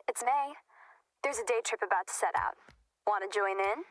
it's May. There's a day trip about to set out. Want to join in?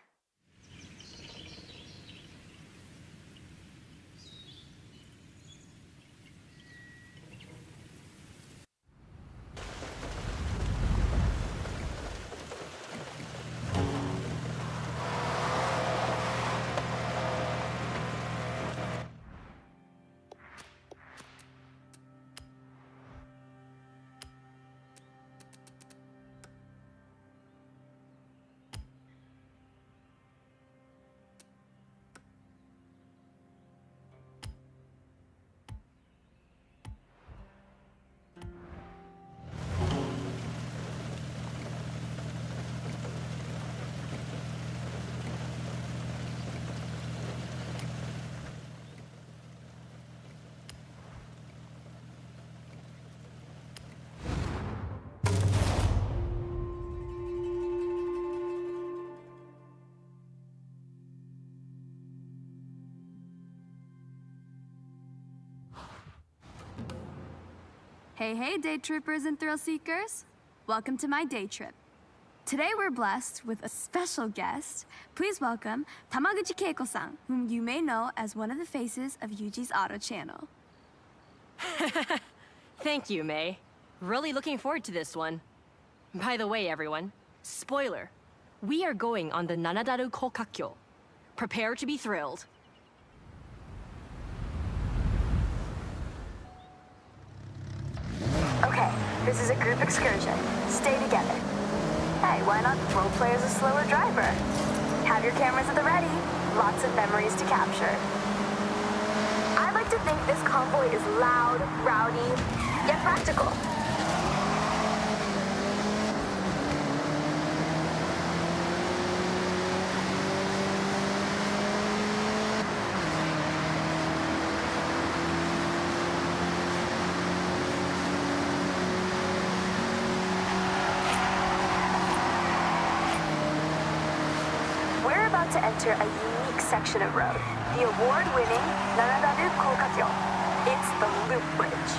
Hey, day trippers and thrill seekers. Welcome to my day trip. Today we're blessed with a special guest. Please welcome Tamaguchi Keiko-san, whom you may know as one of the faces of Yuji's Auto channel. Thank you, May. Really looking forward to this one. By the way, everyone, spoiler, we are going on the Nanadaru Kokakyo. Prepare to be thrilled. Okay, this is a group excursion. Stay together. Hey, why not roleplay as a slower driver? Have your cameras at the ready. Lots of memories to capture. I like to think this convoy is loud, rowdy, yet practical. To enter a unique section of road, the award-winning Nanadaru Kokakyo. It's the Loop Bridge.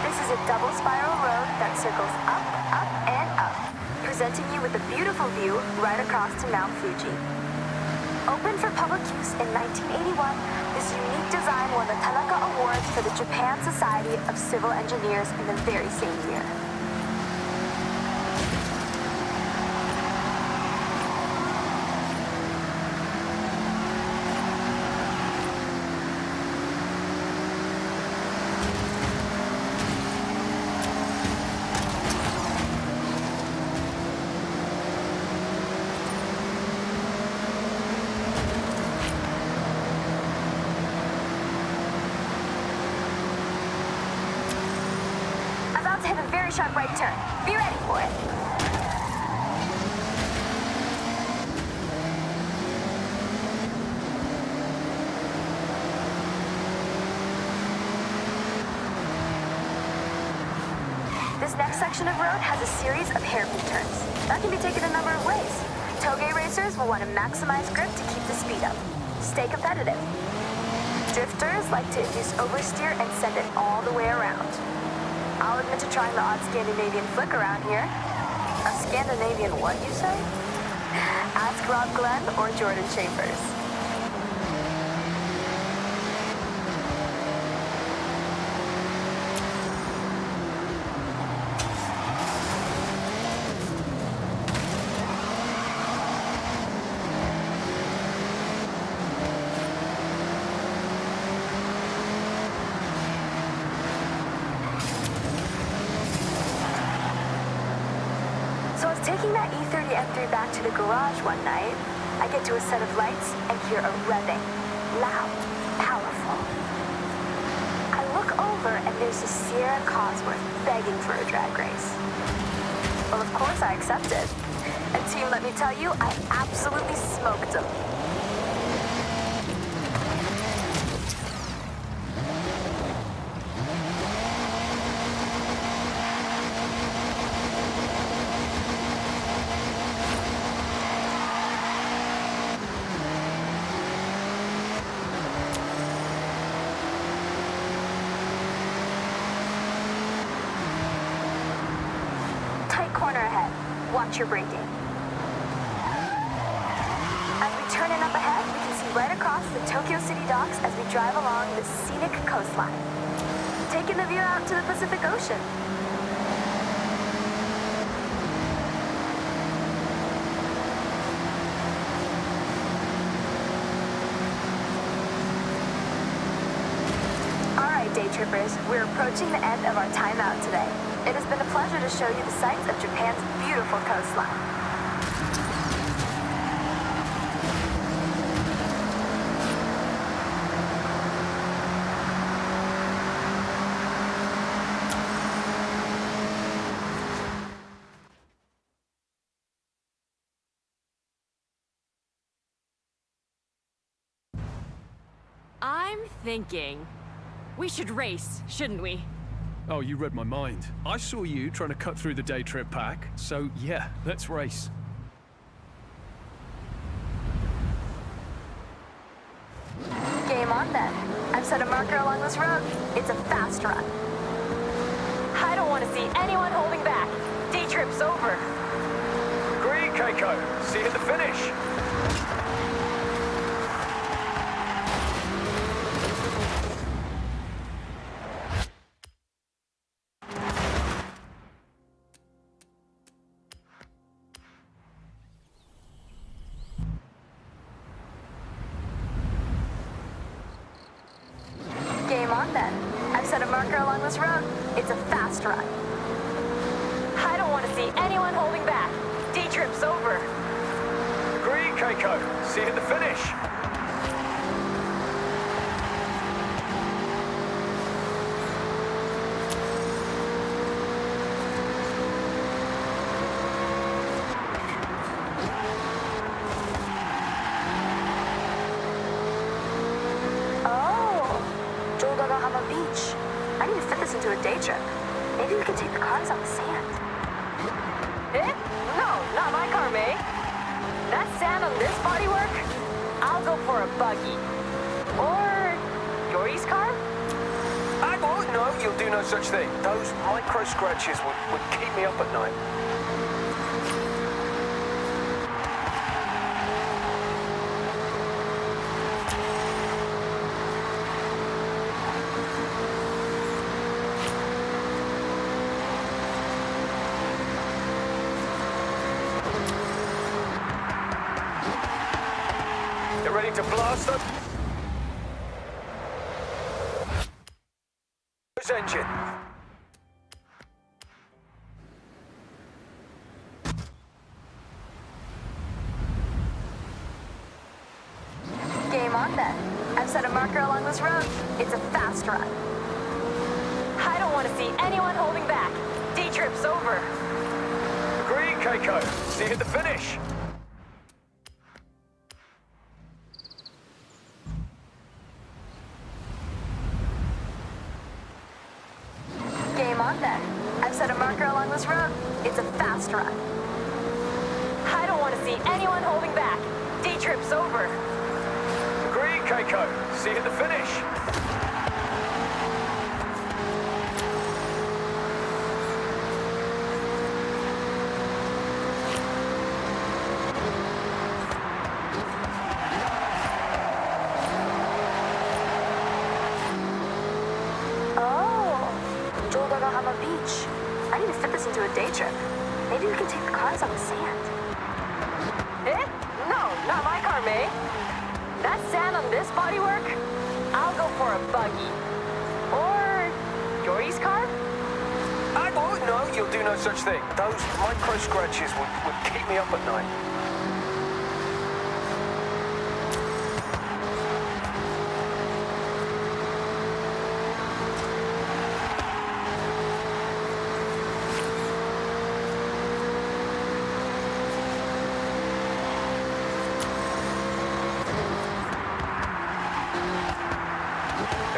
This is a double spiral road that circles up, up, and up, presenting you with a beautiful view right across to Mount Fuji. Opened for public use in 1981, this unique design won the Tanaka Awards for the Japan Society of Civil Engineers in the very same year. To hit a very sharp right turn. Be ready for it. This next section of road has a series of hairpin turns. That can be taken a number of ways. Toge racers will want to maximize grip to keep the speed up. Stay competitive. Drifters like to induce oversteer and send it all the way around. I'll admit to trying the odd Scandinavian flick around here. A Scandinavian what, you say? Ask Rob Glenn or Jordan Chambers. So I was taking that E30 M3 back to the garage one night. I get to a set of lights and hear a revving. Loud, powerful. I look over and there's a Sierra Cosworth begging for a drag race. Well, of course I accepted. And team, let me tell you, I absolutely smoked them. Watch your braking. As we turn in up ahead, we can see right across the Tokyo City docks as we drive along the scenic coastline, taking the view out to the Pacific Ocean. All right, day trippers, we're approaching the end of our time out today. It has been a pleasure to show you the sights of Japan's beautiful coastline. I'm thinking we should race, shouldn't we? Oh, you read my mind. I saw you trying to cut through the day trip pack, so yeah, let's race. Game on then. I've set a marker along this road. It's a fast run. I don't want to see anyone holding back. Day trip's over. Agree, Keiko. See you at the finish. Game on then. I've set a marker along this road. It's a fast run. I don't want to see anyone holding back. Day trip's over. Agree, Keiko. See you at the finish. Beach. I need to fit this into a day trip. Maybe we can take the cars on the sand. Eh? No, not my car, May. That sand on this bodywork? I'll go for a buggy. Or Yori's car? Oh, no, you'll do no such thing. Those micro scratches would keep me up at night. Ready to blast up? Engine. Game on then. I've set a marker along this road. It's a fast run. I don't want to see anyone holding back. Day trip's over. Agree, Keiko. See you at the finish. Game on then. I've set a marker along this road. It's a fast run. I don't want to see anyone holding back. Day trip's over. Agree, Keiko. See you at the finish. Beach. I need to fit this into a day trip. Maybe we can take the cars on the sand. Eh? No, not my car, May. That sand on this bodywork? I'll go for a buggy. Or Yori's car? Oh, no, you'll do no such thing. Those micro scratches would keep me up at night.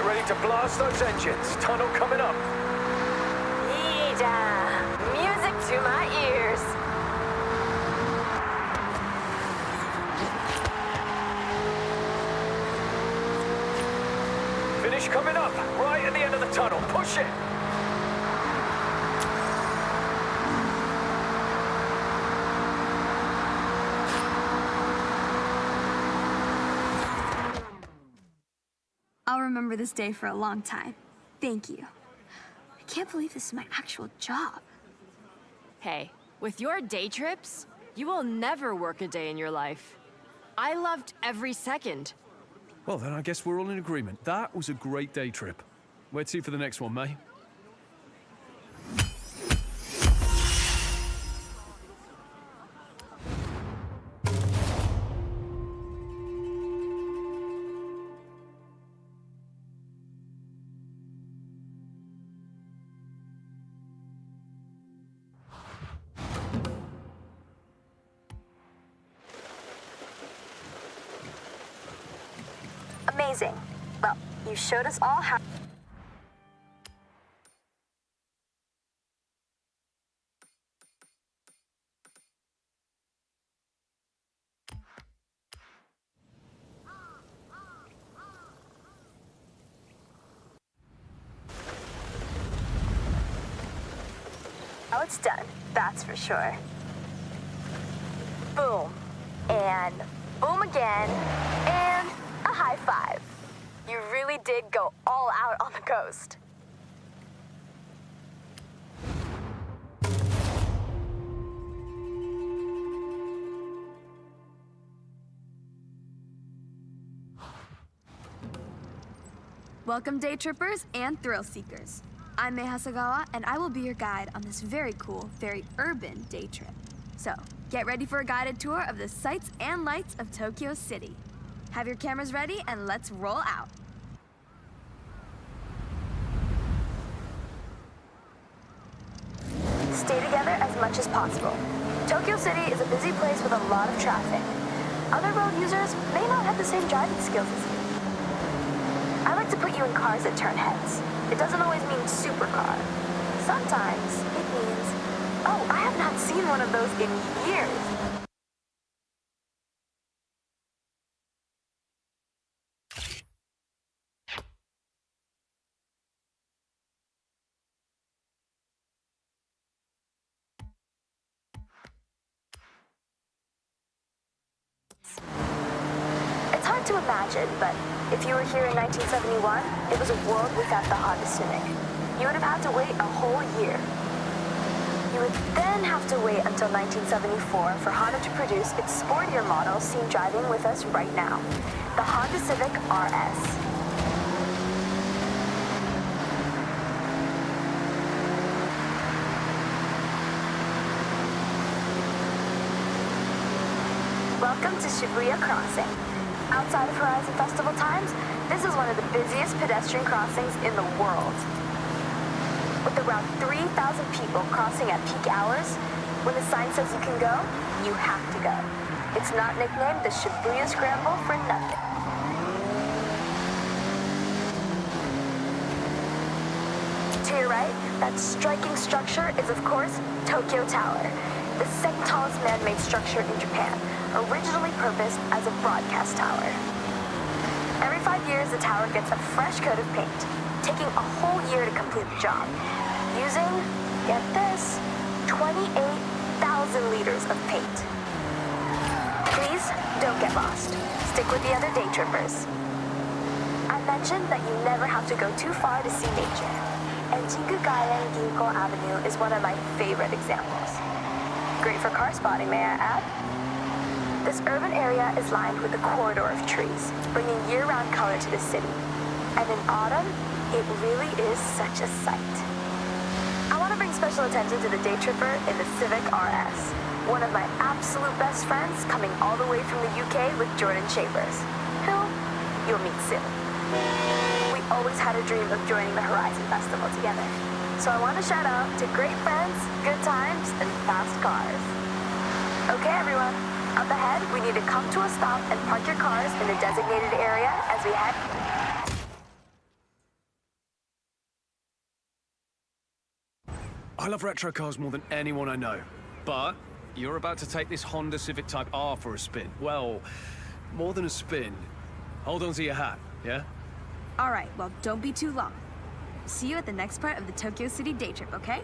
Ready to blast those engines. Tunnel coming up. Yeeja. Music to my ears. Finish coming up. Right at the end of the tunnel. Push it. over this day for a long time. Thank you. I can't believe this is my actual job. Hey, with your day trips, you will never work a day in your life. I loved every second. Well, then I guess we're all in agreement. That was a great day trip. Where to for the next one, May? Amazing. Well, you showed us all how... Now it's done, that's for sure. Boom. And boom again. And a high five. You really did go all out on the coast. Welcome, day trippers and thrill seekers. I'm Mei Hasagawa, and I will be your guide on this very cool, very urban day trip. So, get ready for a guided tour of the sights and lights of Tokyo City. Have your cameras ready, and let's roll out. Stay together as much as possible. Tokyo City is a busy place with a lot of traffic. Other road users may not have the same driving skills as you. I like to put you in cars that turn heads. It doesn't always mean supercar. Sometimes it means, oh, I have not seen one of those in years. It's hard to imagine, but if you were here in 1971, it was a world without the Honda Civic. You would have had to wait a whole year. You would then have to wait until 1974 for Honda to produce its sportier model seen driving with us right now, the Honda Civic RS. Welcome to Shibuya Crossing. Outside of Horizon Festival times, this is one of the busiest pedestrian crossings in the world. With around 3,000 people crossing at peak hours, when the sign says you can go, you have to go. It's not nicknamed the Shibuya Scramble for nothing. To your right, that striking structure is, of course, Tokyo Tower, the second tallest man-made structure in Japan, originally purposed as a broadcast tower. Every 5 years, the tower gets a fresh coat of paint, taking a whole year to complete the job, using, get this, 28,000 liters of paint. Please, don't get lost. Stick with the other day trippers. I mentioned that you never have to go too far to see nature, and Jingugayen Ginko Avenue is one of my favorite examples. Great for car spotting, may I add? This urban area is lined with a corridor of trees, bringing year-round color to the city. And in autumn, it really is such a sight. I want to bring special attention to the day tripper in the Civic RS, one of my absolute best friends coming all the way from the UK with Jordan Chambers, who you'll meet soon. We always had a dream of joining the Horizon Festival together. So I want to shout out to great friends, good times, and fast cars. Okay, everyone. Up ahead, we need to come to a stop and park your cars in the designated area as we head... I love retro cars more than anyone I know. But you're about to take this Honda Civic Type R for a spin. Well, more than a spin. Hold on to your hat, yeah? All right, well, don't be too long. See you at the next part of the Tokyo City day trip, okay?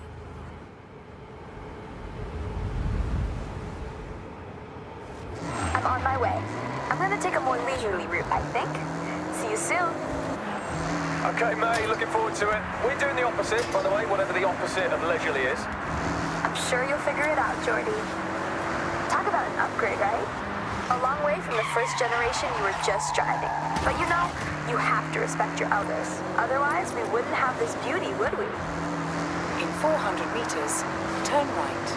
I'm on my way. I'm gonna take a more leisurely route, I think. See you soon. Okay, May, looking forward to it. We're doing the opposite, by the way, whatever the opposite of leisurely is. I'm sure you'll figure it out, Jordy. Talk about an upgrade, right? A long way from the first generation you were just driving. But you know, you have to respect your elders. Otherwise, we wouldn't have this beauty, would we? In 400 meters, turn right.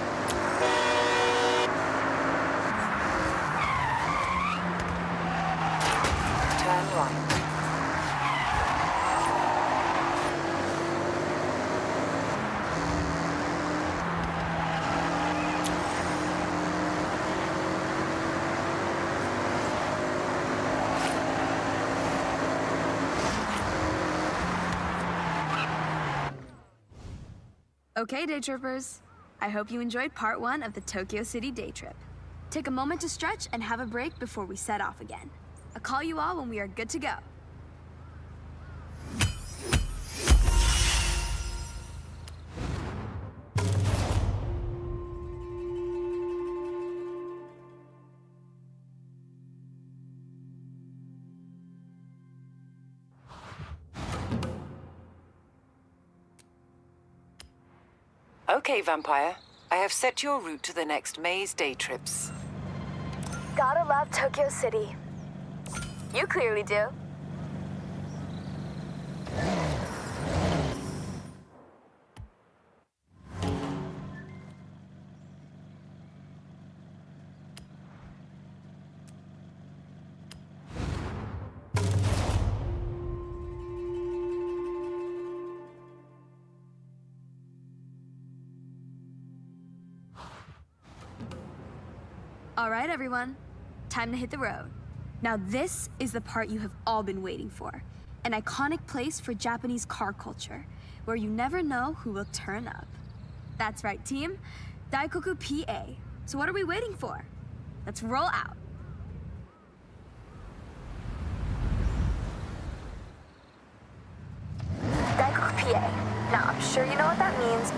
Turn right. Okay, day trippers. I hope you enjoyed part 1 of the Tokyo City day trip. Take a moment to stretch and have a break before we set off again. I'll call you all when we are good to go. Okay, Vampire. I have set your route to the next May's day trips. Gotta love Tokyo City. You clearly do. All right, everyone. Time to hit the road. Now this is the part you have all been waiting for. An iconic place for Japanese car culture, where you never know who will turn up. That's right, team. Daikoku PA. So what are we waiting for? Let's roll out. Daikoku PA. Now, I'm sure you know what that means.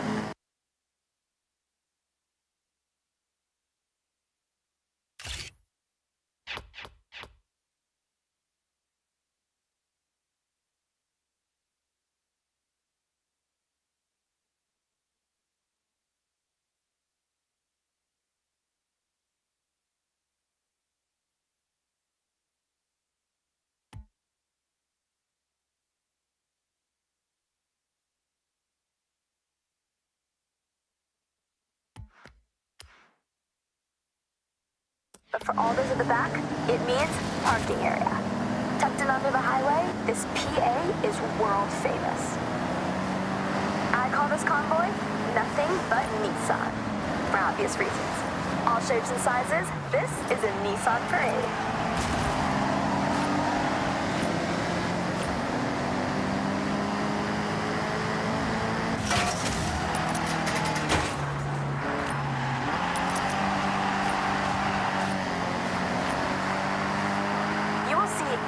But for all those at the back, it means parking area. Tucked in under the highway, this PA is world famous. I call this convoy nothing but Nissan, for obvious reasons. All shapes and sizes, this is a Nissan parade.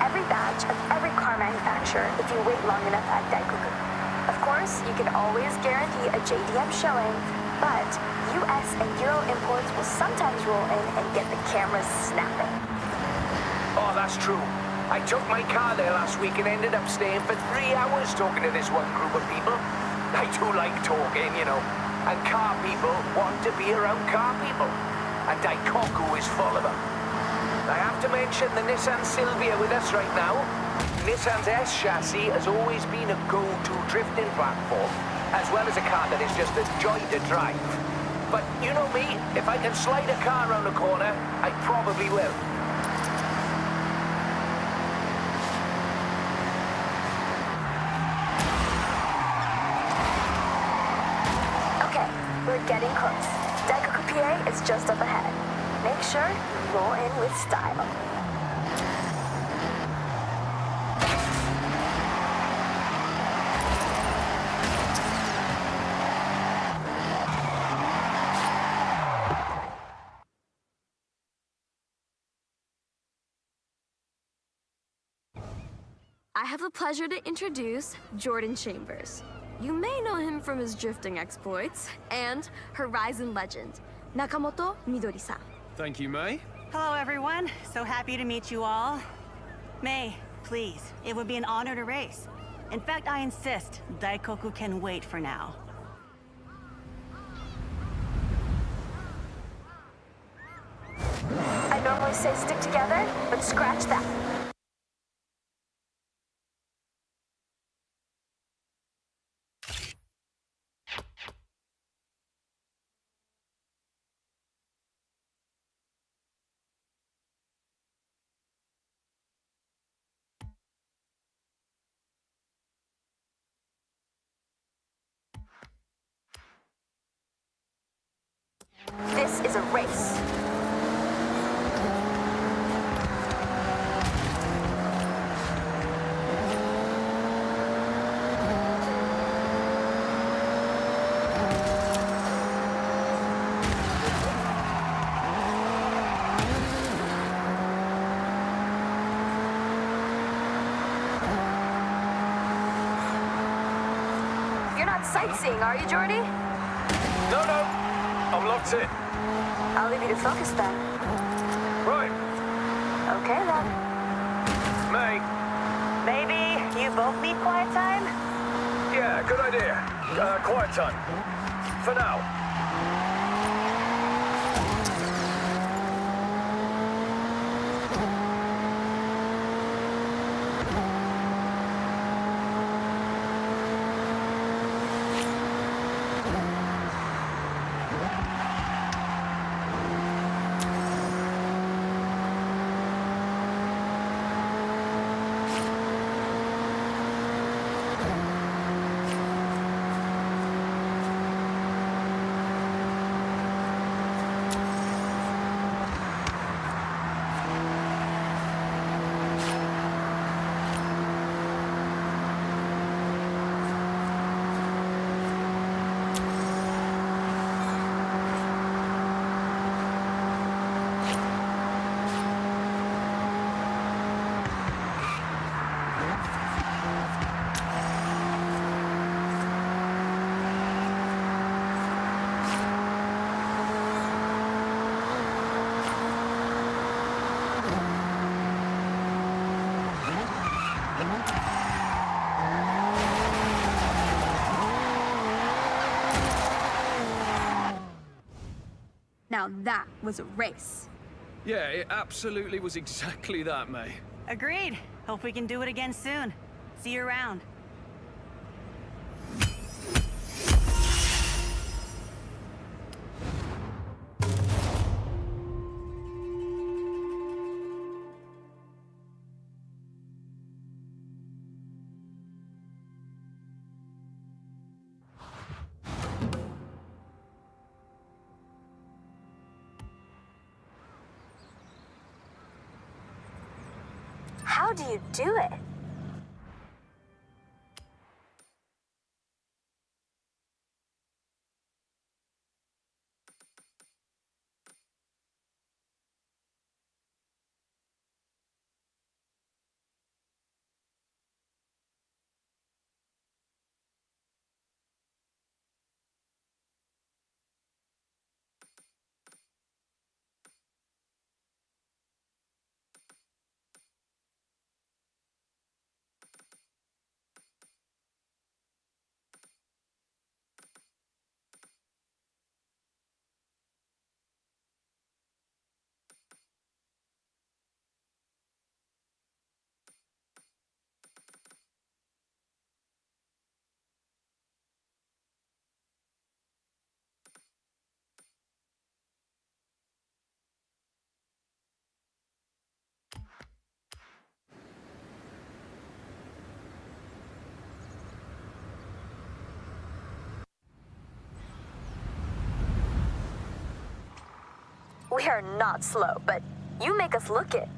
Every badge of every car manufacturer if you wait long enough at Daikoku. Of course, you can always guarantee a JDM showing, but US and Euro imports will sometimes roll in and get the cameras snapping. Oh, that's true. I took my car there last week and ended up staying for 3 hours talking to this one group of people. I do like talking, you know. And car people want to be around car people. And Daikoku is full of them. I have to mention the Nissan Silvia with us right now. Nissan's S chassis has always been a go-to drifting platform, as well as a car that is just a joy to drive. But you know me, if I can slide a car around a corner, I probably will. Okay, we're getting close. Daikoku PA is just up ahead. Make sure you roll in with style. I have the pleasure to introduce Jordan Chambers. You may know him from his drifting exploits and Horizon legend, Nakamoto Midori-san. Thank you, May. Hello, everyone. So happy to meet you all. May, please, it would be an honor to race. In fact, I insist. Daikoku can wait for now. I normally say stick together, but scratch that. This is a race. You're not sightseeing, are you, Jordy? No, no. I'm locked in. I'll leave you to focus then. Right. Okay then. May. Maybe you both need quiet time? Yeah, good idea. Quiet time. For now. Now that was a race. Yeah, it absolutely was exactly that, May. Agreed. Hope we can do it again soon. See you around. How do you do it? We are not slow, but you make us look it.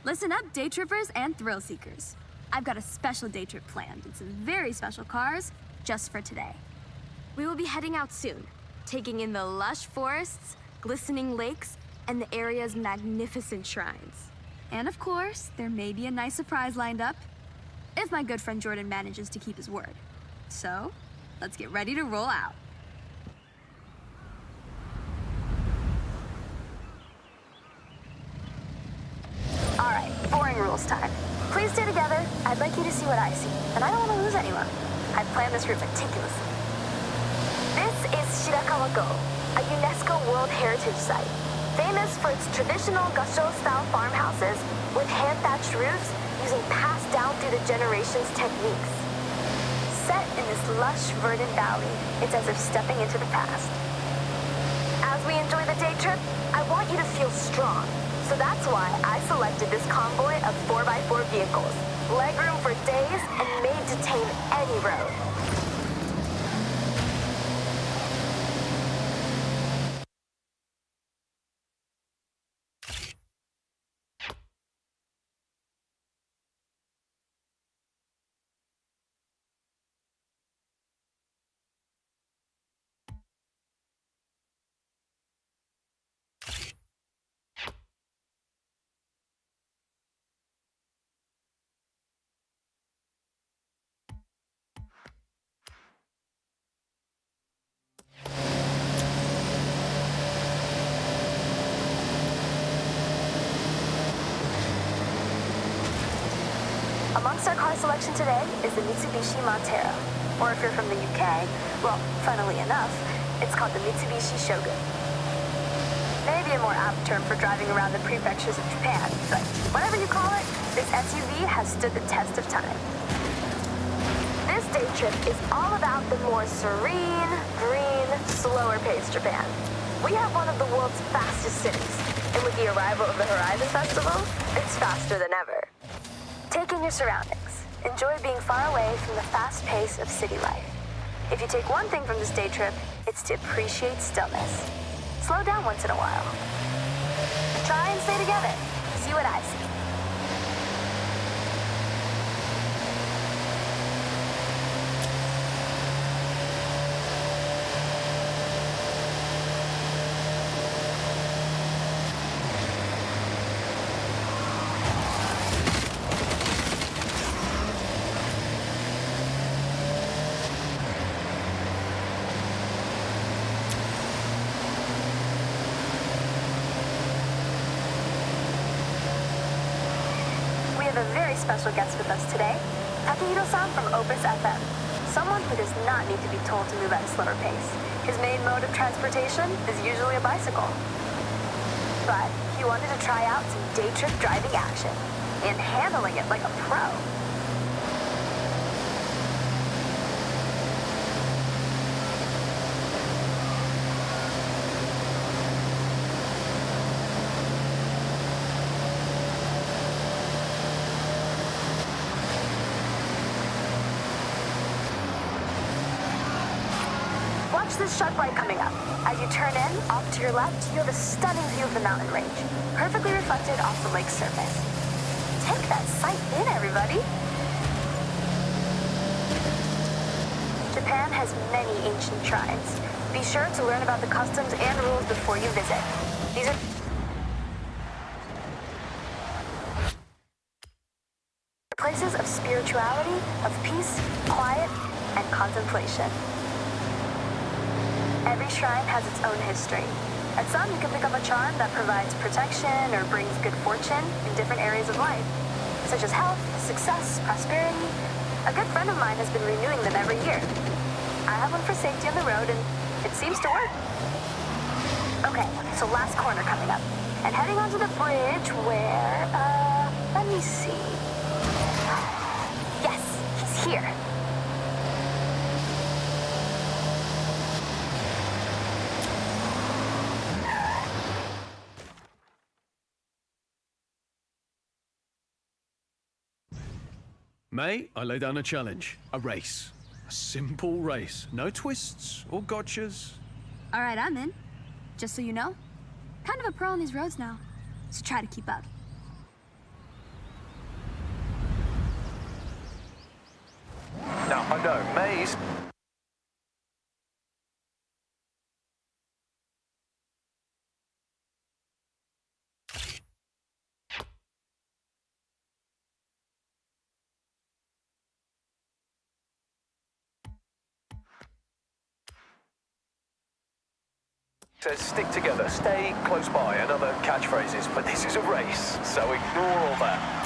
Listen up, day trippers and thrill seekers. I've got a special day trip planned in some very special cars just for today. We will be heading out soon, taking in the lush forests, glistening lakes, and the area's magnificent shrines. And of course, there may be a nice surprise lined up, if my good friend Jordan manages to keep his word. So, let's get ready to roll out. All right, boring rules time. Please stay together. I'd like you to see what I see, and I don't want to lose anyone. I planned this route meticulously. This is Shirakawa-go, a UNESCO World Heritage Site, famous for its traditional Gasho-style farmhouses with hand-thatched roofs using passed down through the generations techniques. Set in this lush, verdant valley, it's as if stepping into the past. As we enjoy the day trip, I want you to feel strong. So that's why I selected this convoy of 4x4 vehicles, legroom for days and made to tame any road. Amongst our car selection today is the Mitsubishi Montero. Or if you're from the UK, well, funnily enough, it's called the Mitsubishi Shogun. Maybe a more apt term for driving around the prefectures of Japan, but whatever you call it, this SUV has stood the test of time. This day trip is all about the more serene, green, slower-paced Japan. We have one of the world's fastest cities, and with the arrival of the Horizon Festival, it's faster than ever. Take in your surroundings. Enjoy being far away from the fast pace of city life. If you take one thing from this day trip, it's to appreciate stillness. Slow down once in a while. Try and stay together. See what I see. We have a very special guest with us today, Takehiro-san from Opus FM, someone who does not need to be told to move at a slower pace. His main mode of transportation is usually a bicycle. But he wanted to try out some day trip driving action and handling it like a pro. Watch this sharp right coming up. As you turn in, off to your left, you have a stunning view of the mountain range, perfectly reflected off the lake's surface. Take that sight in, everybody. Japan has many ancient shrines. Be sure to learn about the customs and rules before you visit. These are places of spirituality, of peace, quiet, and contemplation. Every shrine has its own history. At some, you can pick up a charm that provides protection or brings good fortune in different areas of life, such as health, success, prosperity. A good friend of mine has been renewing them every year. I have one for safety on the road, and it seems to work. Okay, so last corner coming up. And heading onto the bridge where, let me see. Yes, he's here. May, I lay down a challenge. A race. A simple race. No twists or gotchas. All right, I'm in. Just so you know, kind of a pro on these roads now, so try to keep up. Now, I know, May's Says stick together, stay close by, and other catchphrases, but this is a race, so ignore all that.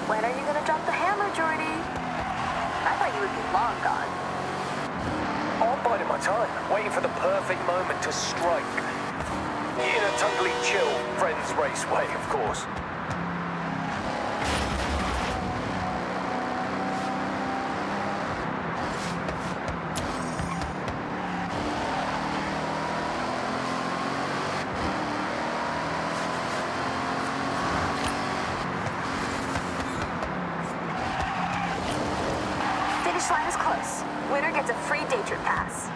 When are you gonna drop the hammer, Jordy? I thought you would be long gone. I'm biding my time, waiting for the perfect moment to strike. In a totally chill, friends race way, of course. Finish line is close. Winner gets a free day trip pass.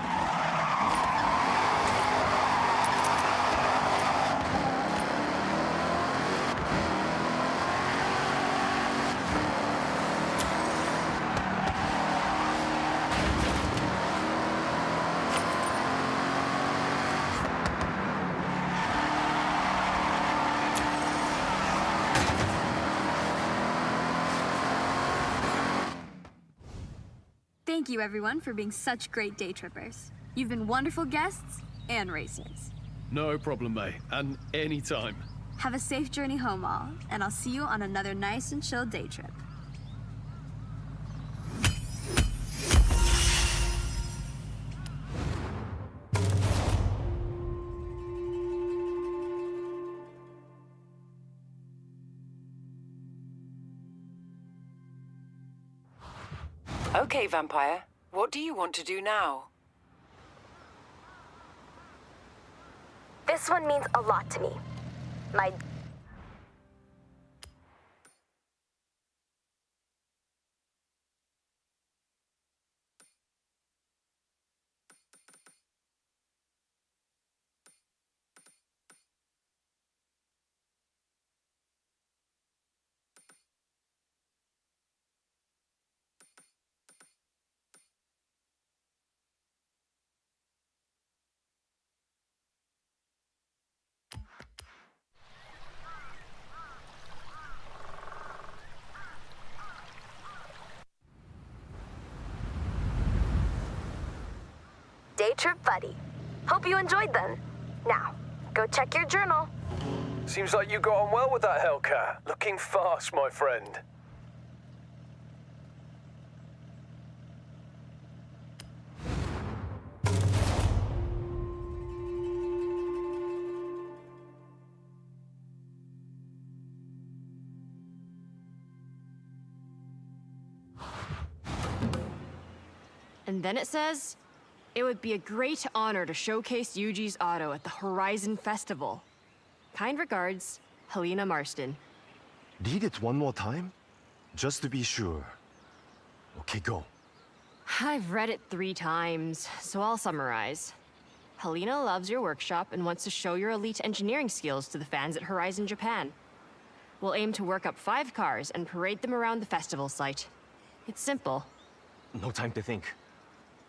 Thank you, everyone, for being such great day trippers. You've been wonderful guests and racers. No problem, mate. And anytime. Have a safe journey home, all, and I'll see you on another nice and chill day trip. Okay, Vampire. What do you want to do now? This one means a lot to me. My day trip buddy. Hope you enjoyed them. Now, go check your journal. Seems like you got on well with that Hellcat. Looking fast, my friend. And then it says, it would be a great honor to showcase Yuji's auto at the Horizon Festival. Kind regards, Helena Marston. Read it one more time? Just to be sure. Okay, go. I've read it 3 times, so I'll summarize. Helena loves your workshop and wants to show your elite engineering skills to the fans at Horizon Japan. We'll aim to work up 5 cars and parade them around the festival site. It's simple. No time to think.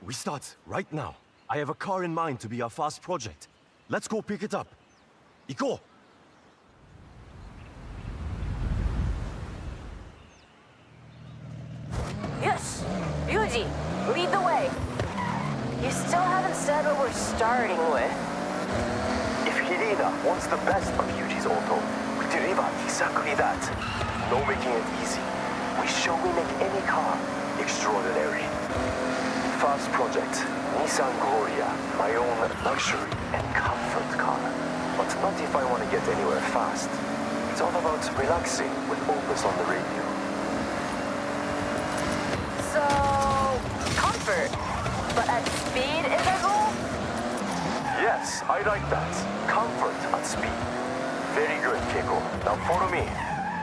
We start right now. I have a car in mind to be our fast project. Let's go pick it up. Iko! Yes! Yuji, lead the way. You still haven't said what we're starting with. If Helena wants the best of Yuji's auto, we deliver exactly that. No making it easy. We show we make any car extraordinary. Fast project, Nissan Gloria, my own luxury and comfort car. But not if I want to get anywhere fast. It's all about relaxing with Opus on the radio. So, comfort. But at speed is our goal? Yes, I like that. Comfort and speed. Very good, Keiko. Now follow me.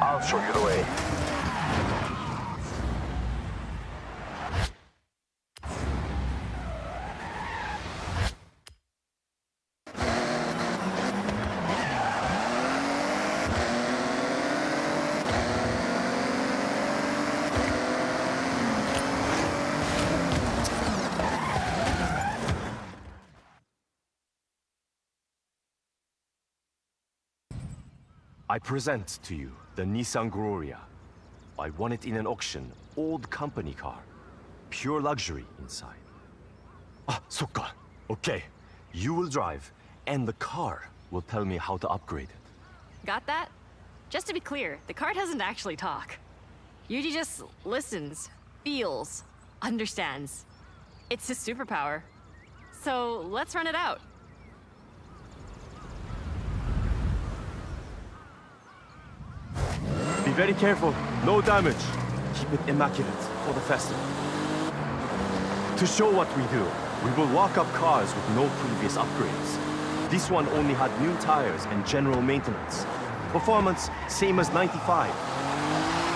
I'll show you the way. I present to you the Nissan Gloria. I won it in an auction, old company car. Pure luxury inside. Ah, Sokka. Okay, you will drive, and the car will tell me how to upgrade it. Got that? Just to be clear, the car doesn't actually talk. Yuji just listens, feels, understands. It's his superpower. So let's run it out. Be very careful, no damage. Keep it immaculate for the festival. To show what we do, we will walk up cars with no previous upgrades. This one only had new tires and general maintenance. Performance, same as 95.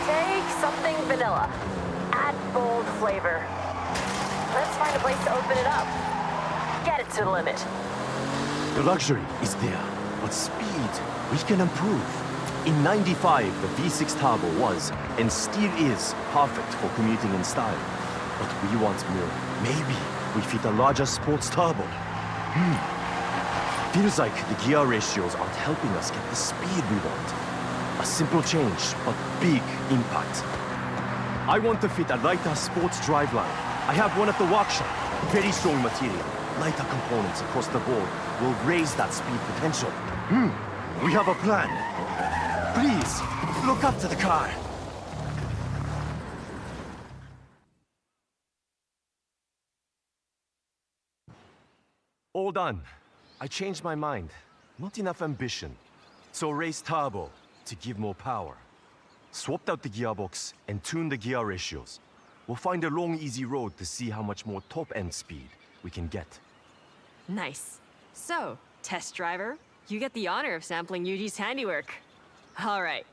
Take something vanilla. Add bold flavor. Let's find a place to open it up. Get it to the limit. The luxury is there, but speed, we can improve. In 95, the V6 turbo was, and still is, perfect for commuting in style. But we want more. Maybe we fit a larger sports turbo. Feels like the gear ratios aren't helping us get the speed we want. A simple change, but big impact. I want to fit a lighter sports driveline. I have one at the workshop. Very strong material. Lighter components across the board will raise that speed potential. We have a plan. Please, look up to the car. All done. I changed my mind. Not enough ambition. So raised turbo to give more power. Swapped out the gearbox and tuned the gear ratios. We'll find a long, easy road to see how much more top-end speed we can get. Nice. So, test driver, you get the honor of sampling Yuji's handiwork. All right,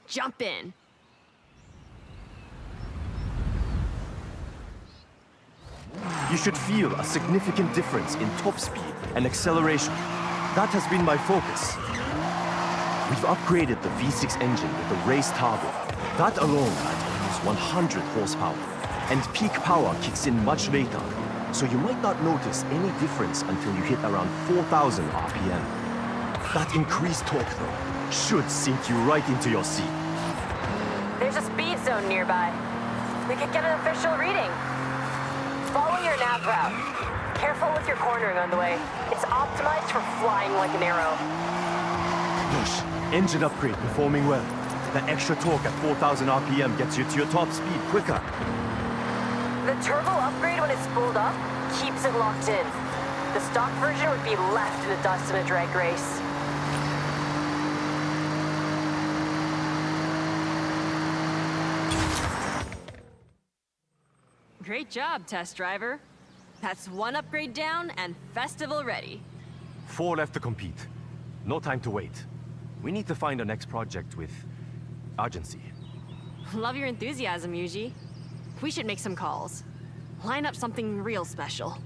jump in. You should feel a significant difference in top speed and acceleration. That has been my focus. We've upgraded the V6 engine with the raised turbo. That alone adds almost 100 horsepower. And peak power kicks in much later, so you might not notice any difference until you hit around 4,000 RPM. That increased torque, though, should sink you right into your seat. There's a speed zone nearby. We could get an official reading. Follow your nav route. Careful with your cornering on the way. It's optimized for flying like an arrow. Push. Engine upgrade performing well. That extra torque at 4,000 RPM gets you to your top speed quicker. The turbo upgrade, when it's spooled up, keeps it locked in. The stock version would be left in the dust in a drag race. Great job, test driver. That's one upgrade down and festival ready. 4 left to compete. No time to wait. We need to find our next project with urgency. Love your enthusiasm, Yuji. We should make some calls. Line up something real special.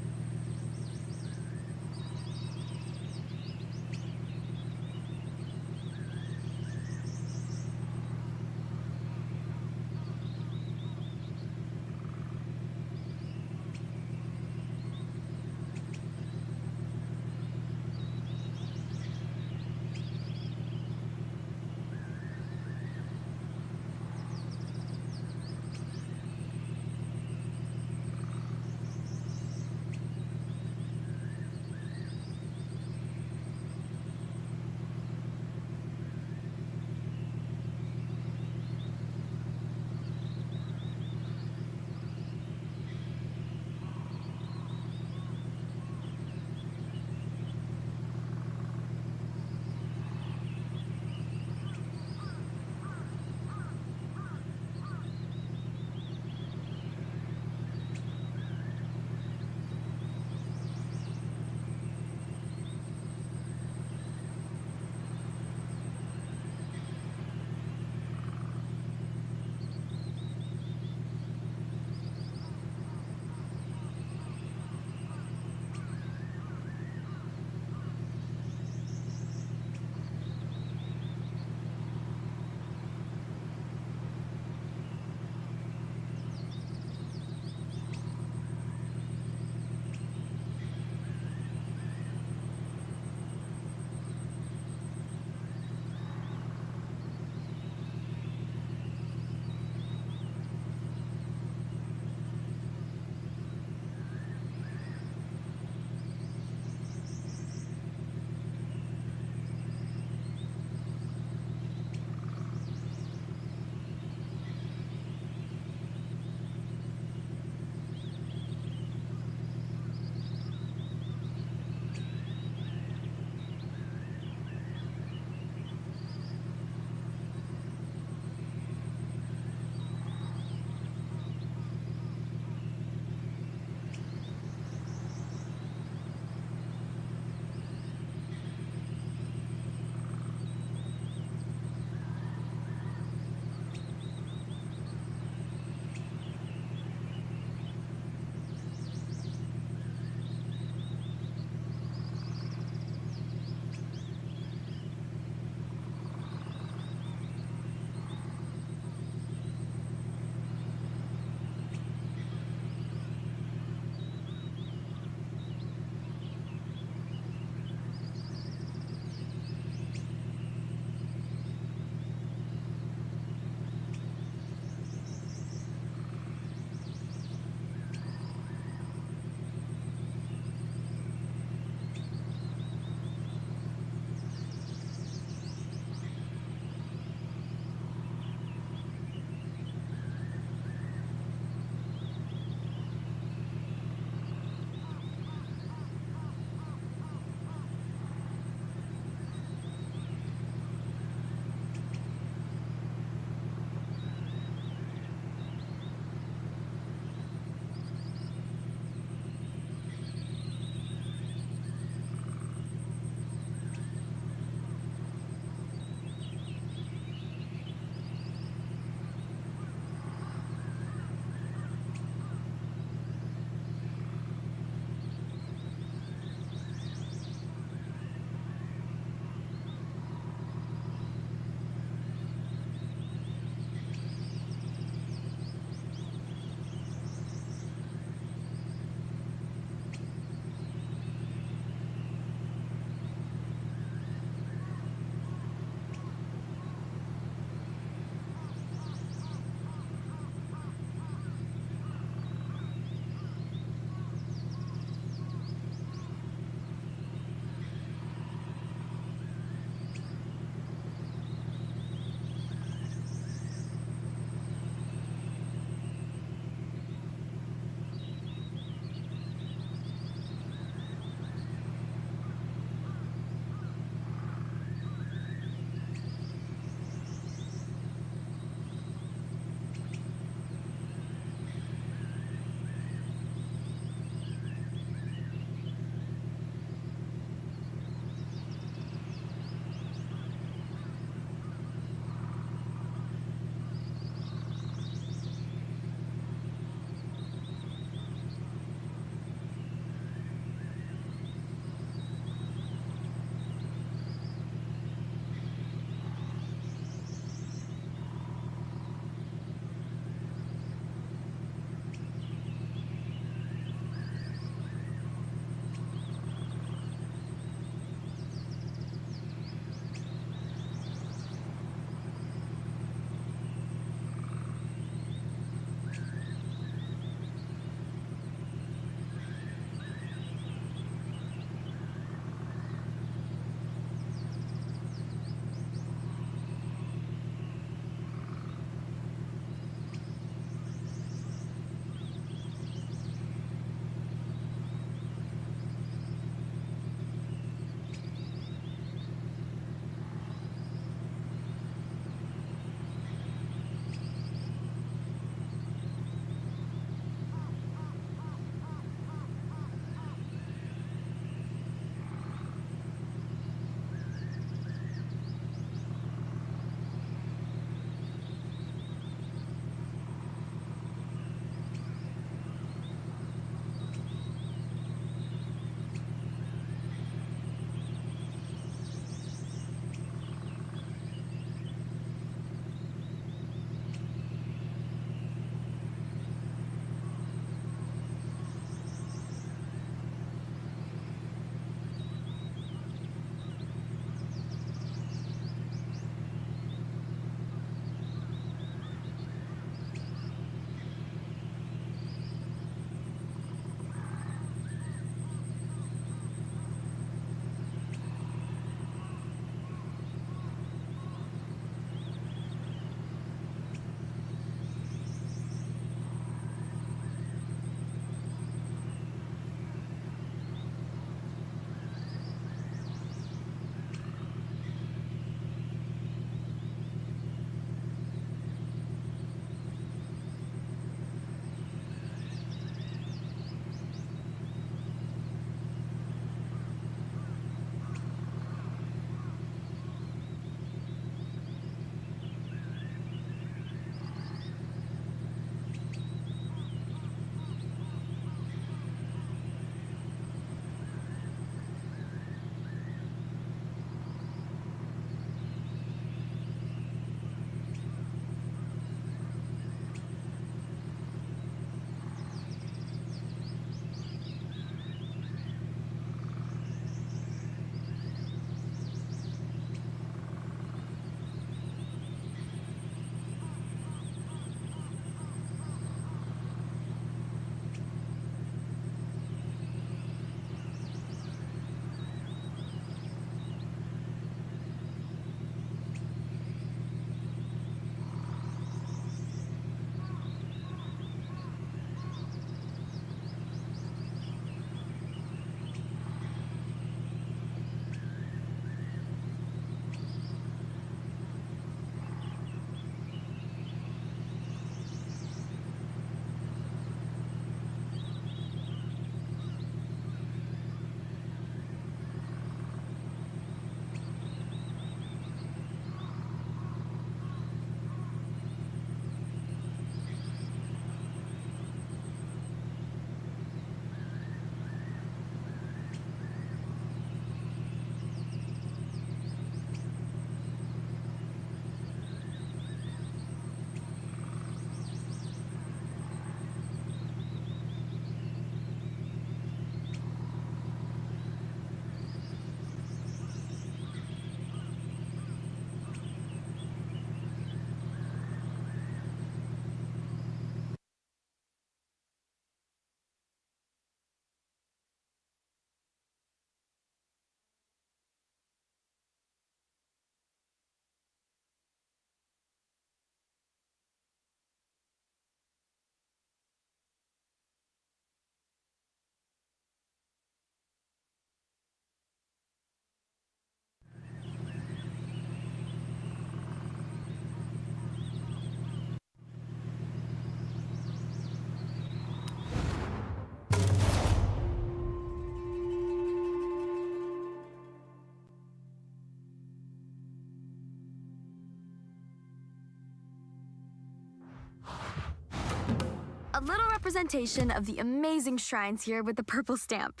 little representation of the amazing shrines here with the purple stamp.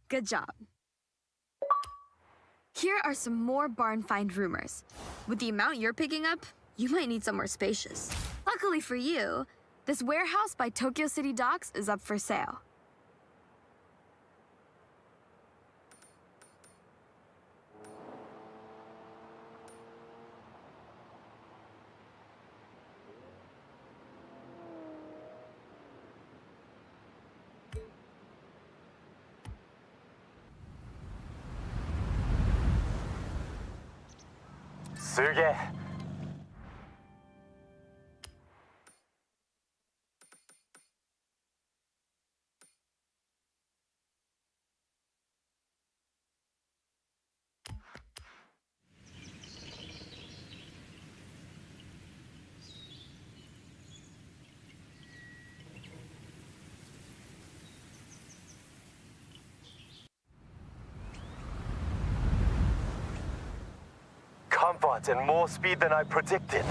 Good job. Here are some more barn find rumors. With the amount you're picking up, you might need somewhere spacious. Luckily for you, this warehouse by Tokyo City Docks is up for sale. Suge. Comfort and more speed than I predicted.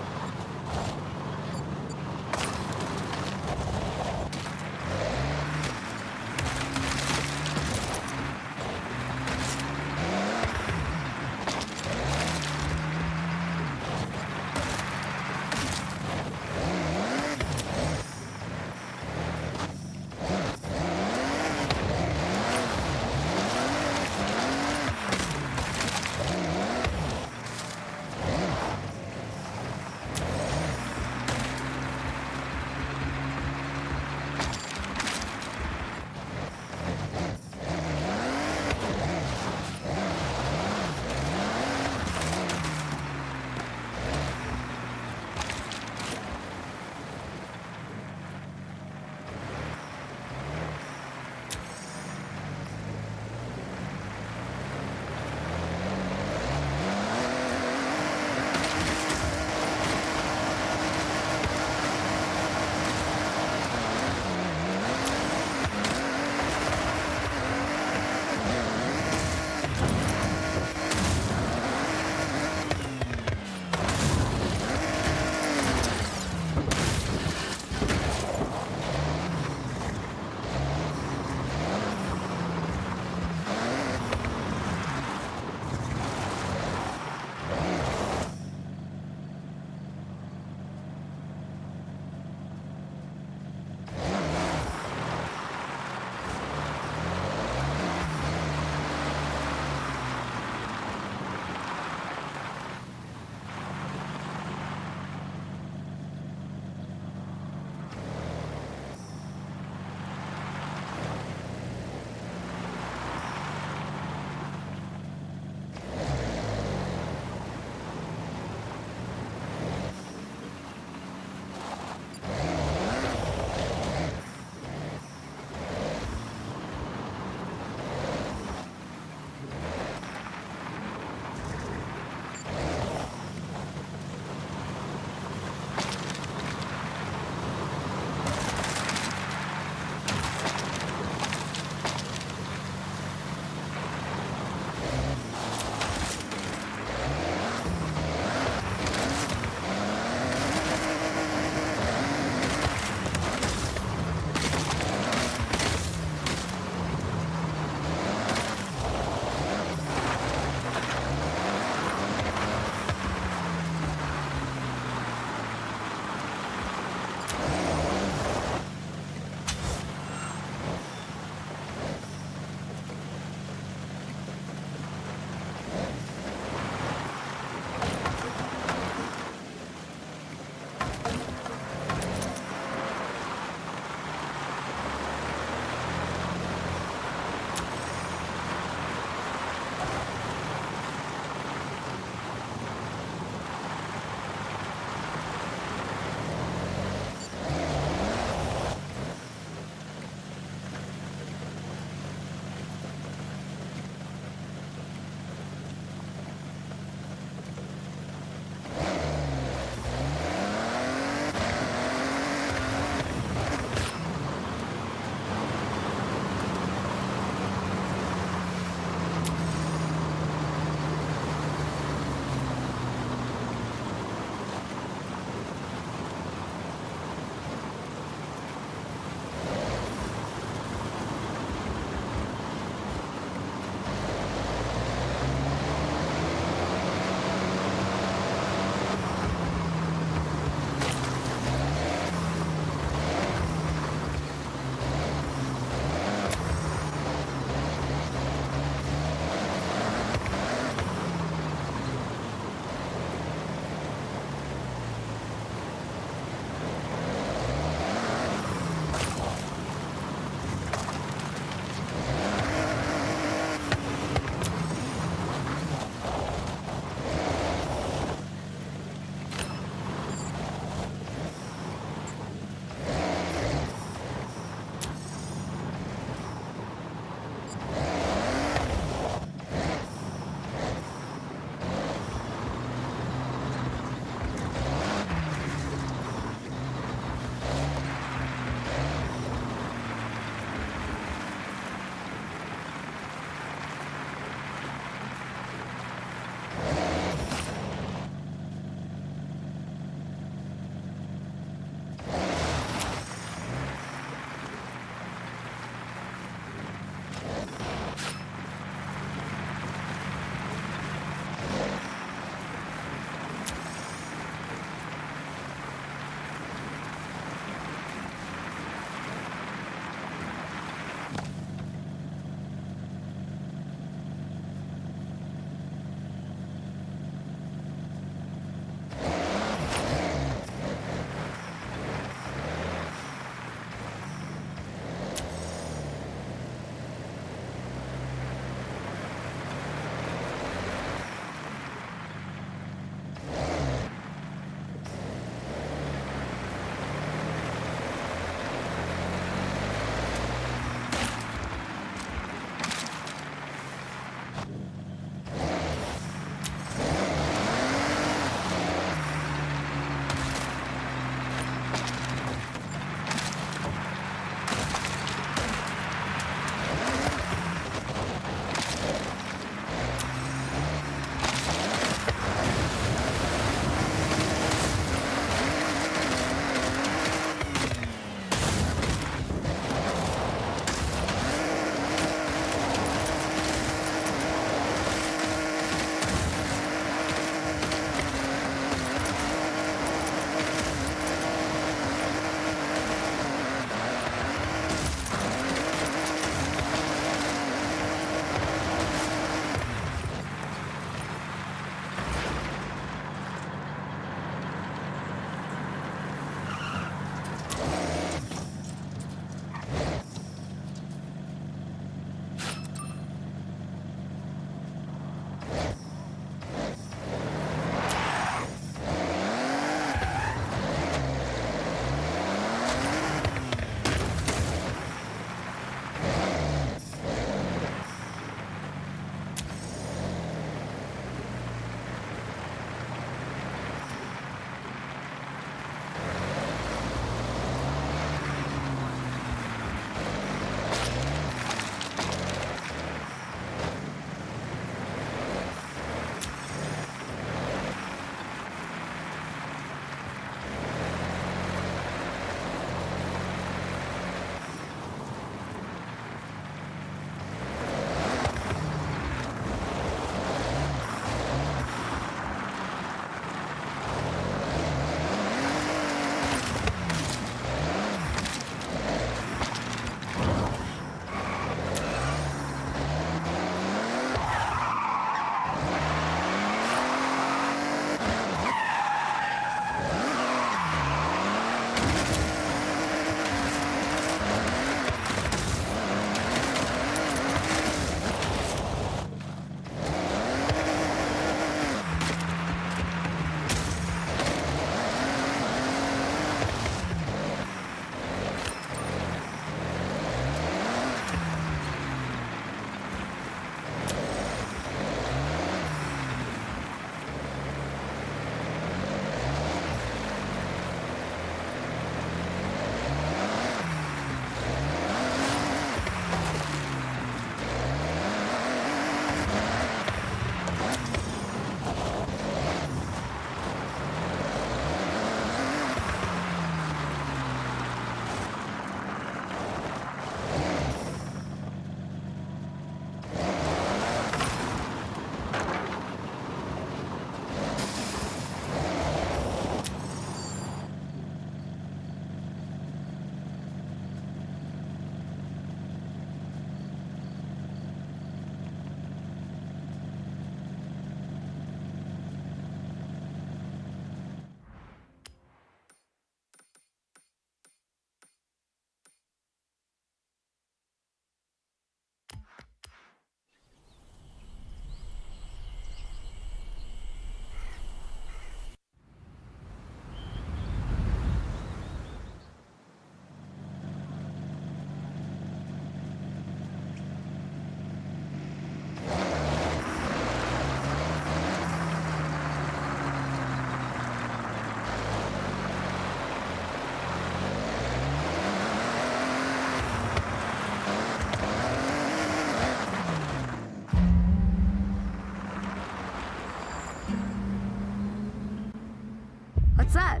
What's that?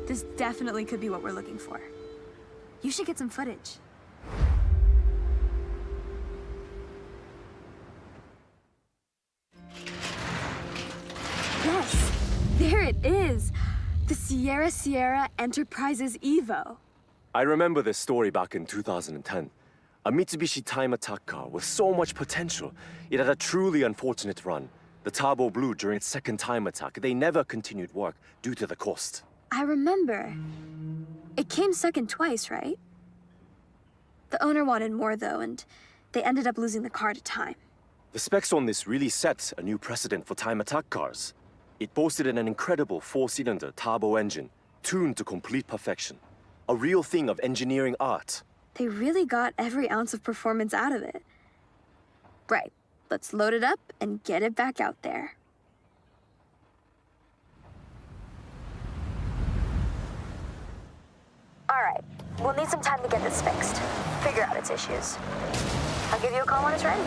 This definitely could be what we're looking for. You should get some footage. Yes, there it is. The Sierra Enterprises Evo. I remember this story back in 2010. A Mitsubishi time attack car with so much potential. It had a truly unfortunate run. The turbo blew during its second time attack. They never continued work due to the cost. I remember. It came second twice, right? The owner wanted more, though, and they ended up losing the car to time. The specs on this really set a new precedent for time attack cars. It boasted an incredible 4-cylinder turbo engine, tuned to complete perfection. A real thing of engineering art. They really got every ounce of performance out of it. Right, let's load it up and get it back out there. All right, we'll need some time to get this fixed. Figure out its issues. I'll give you a call when it's ready.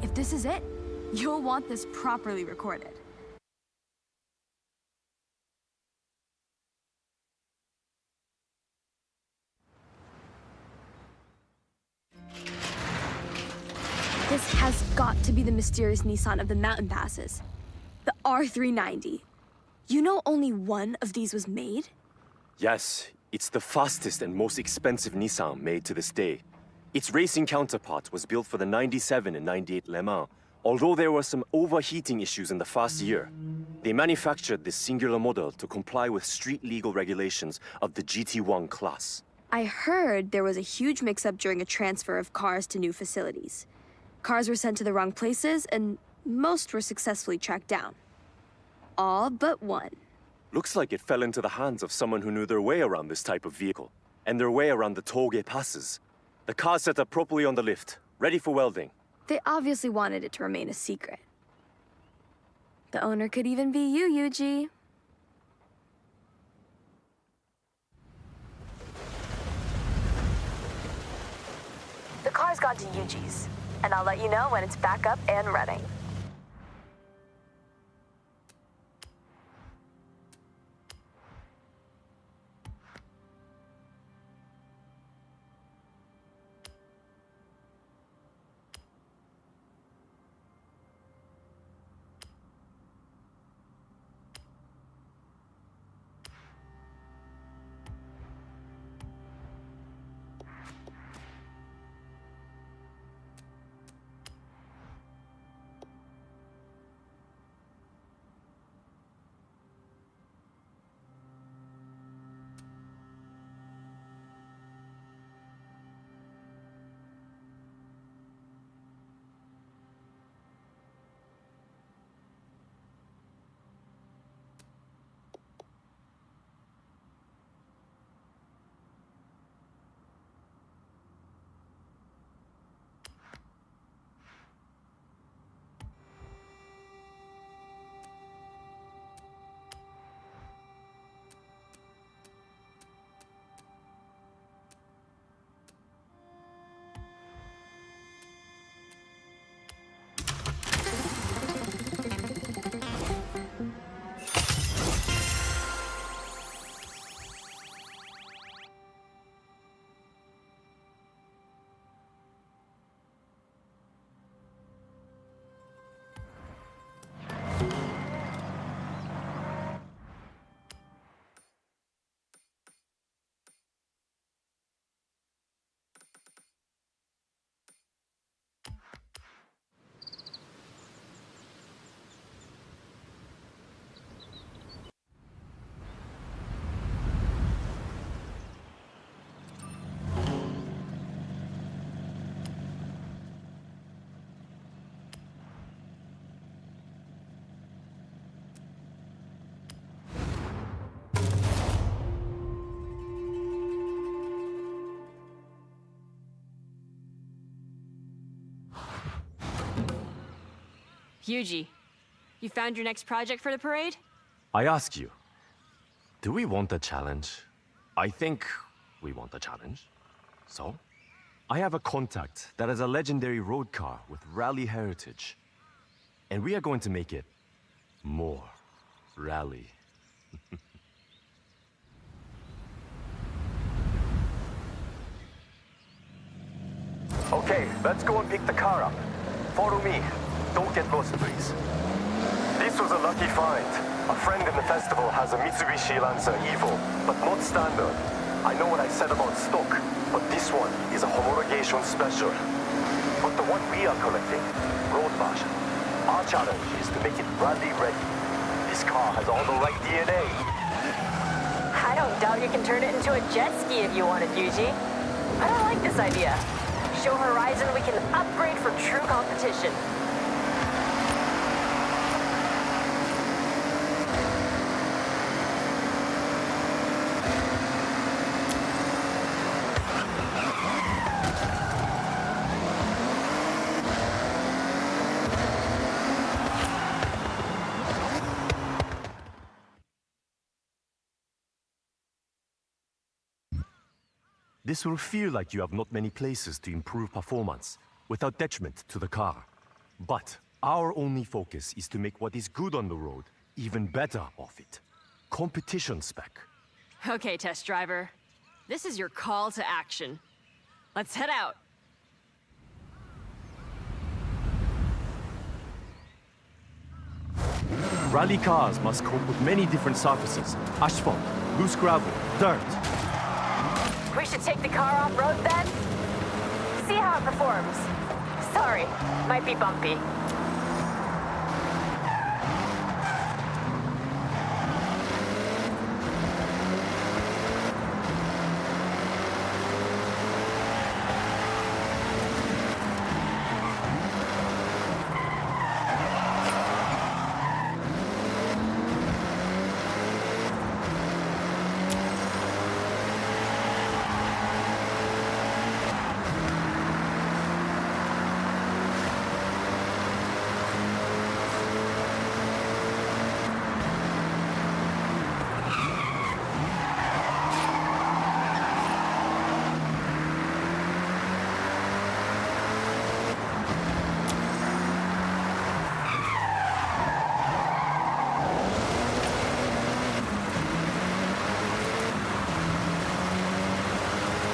If this is it, you'll want this properly recorded. This has got to be the mysterious Nissan of the mountain passes. The R390. You know only one of these was made? Yes, it's the fastest and most expensive Nissan made to this day. Its racing counterpart was built for the 97 and 98 Le Mans. Although there were some overheating issues in the first year, they manufactured this singular model to comply with street legal regulations of the GT1 class. I heard there was a huge mix-up during a transfer of cars to new facilities. Cars were sent to the wrong places, and most were successfully tracked down. All but one. Looks like it fell into the hands of someone who knew their way around this type of vehicle, and their way around the tollgate passes. The car's set up properly on the lift, ready for welding. They obviously wanted it to remain a secret. The owner could even be you, Yuji. The car's gone to Yuji's, and I'll let you know when it's back up and running. Yuji, you found your next project for the parade? I ask you, do we want a challenge? I think we want a challenge. So, I have a contact that has a legendary road car with rally heritage. And we are going to make it more rally. Okay, let's go and pick the car up. Follow me. Don't get lost, please. This was a lucky find. A friend in the festival has a Mitsubishi Lancer Evo, but not standard. I know what I said about stock, but this one is a homologation special. But the one we are collecting, road version, our challenge is to make it rally ready. This car has all the right DNA. I don't doubt you can turn it into a jet ski if you wanted, Yuji. I don't like this idea. Show Horizon we can upgrade for true competition. This will feel like you have not many places to improve performance without detriment to the car. But our only focus is to make what is good on the road even better off it. Competition spec. Okay, test driver. This is your call to action. Let's head out. Rally cars must cope with many different surfaces. Asphalt, loose gravel, dirt. We should take the car off-road then? See how it performs. Sorry, might be bumpy.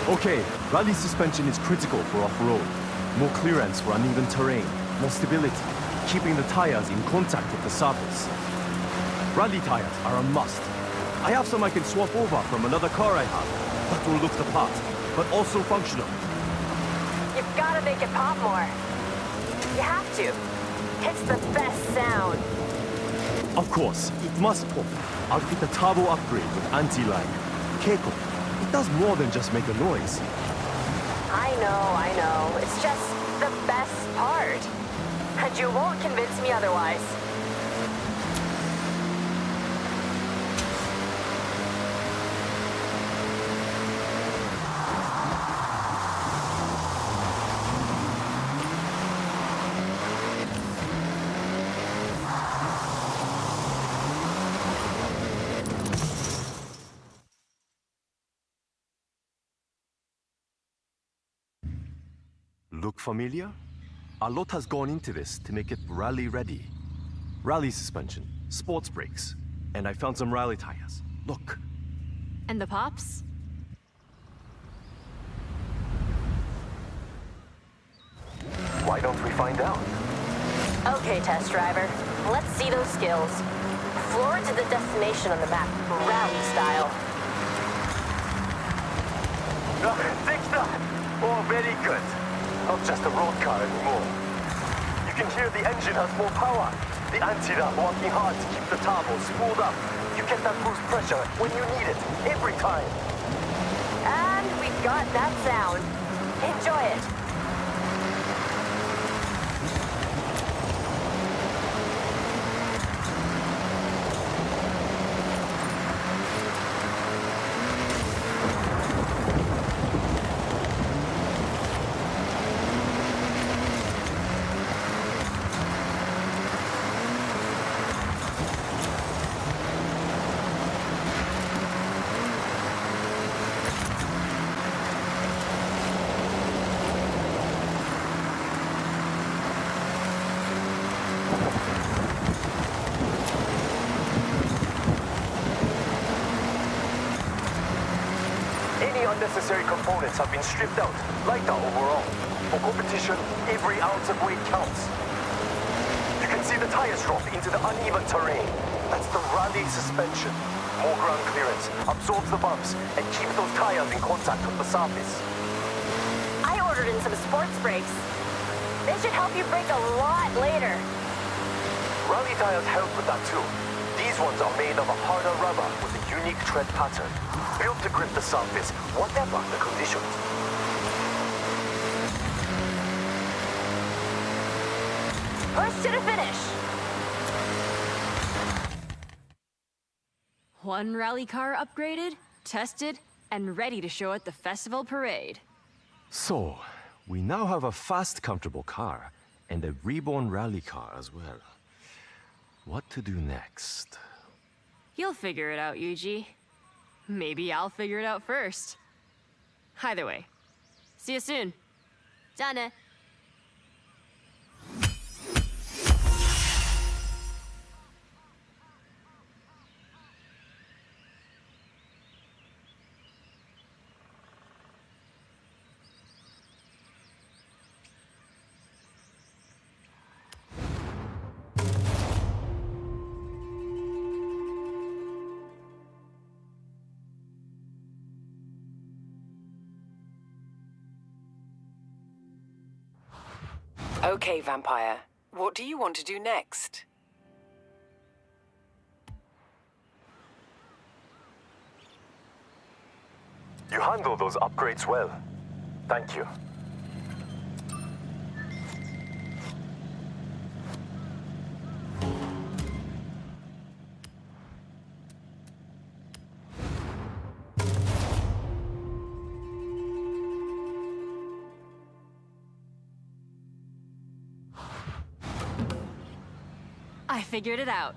Okay, rally suspension is critical for off-road. More clearance for uneven terrain, more stability, keeping the tires in contact with the surface. Rally tires are a must. I have some I can swap over from another car I have. That will look the part, but also functional. You've gotta make it pop more. You have to. It's the best sound. Of course, it must pop. I'll fit a turbo upgrade with anti-lag. Keiko, it does more than just make a noise. I know. It's just the best part. And you won't convince me otherwise. Look familiar? A lot has gone into this to make it rally ready. Rally suspension, sports brakes, and I found some rally tires. Look. And the pops? Why don't we find out? Okay, test driver. Let's see those skills. Floor to the destination on the map, rally style. Fix that! Oh, very good. Not just a road car anymore. You can hear the engine has more power. The anti-ram working hard to keep the turbo spooled up. You get that boost pressure when you need it, every time. And we got that sound. Enjoy it. Unnecessary components have been stripped out, lighter overall. For competition, every ounce of weight counts. You can see the tires drop into the uneven terrain. That's the rally suspension. More ground clearance, absorbs the bumps, and keeps those tires in contact with the surface. I ordered in some sports brakes. They should help you brake a lot later. Rally tires help with that too. These ones are made of a harder rubber with a unique tread pattern, built to grip the surface, whatever the conditions. Push to the finish. One rally car upgraded, tested, and ready to show at the festival parade. So, we now have a fast, comfortable car, and a reborn rally car as well. What to do next? You'll figure it out, Yuji. Maybe I'll figure it out first. Either way, see you soon. じゃあね。Okay, Vampire. What do you want to do next? You handle those upgrades well. Thank you. I figured it out.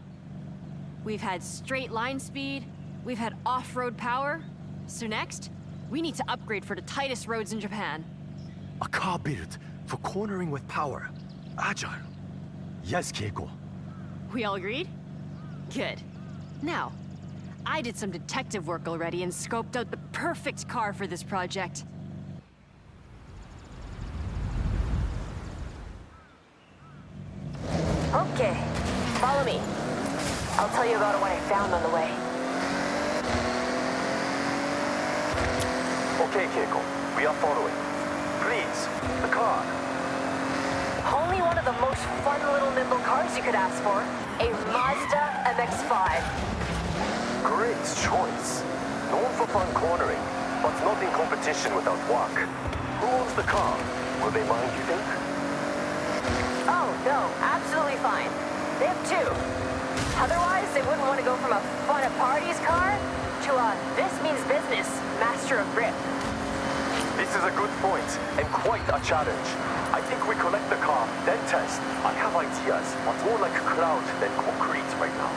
We've had straight line speed, we've had off-road power, so next, we need to upgrade for the tightest roads in Japan. A car built for cornering with power. Agile. Yes, Keiko. We all agreed? Good. Now, I did some detective work already and scoped out the perfect car for this project. Okay, follow me. I'll tell you about what I found on the way. Okay, Keiko. We are following. Please, the car. Only one of the most fun little nimble cars you could ask for. A Mazda MX-5. Great choice. Known for fun cornering, but not in competition without work. Who owns the car? Will they mind, you think? Oh, no, absolutely fine. They have two. Otherwise, they wouldn't want to go from a fun at parties car to a this means business master of grip. This is a good point, and quite a challenge. I think we collect the car, then test. I have ideas, but more like cloud than concrete right now.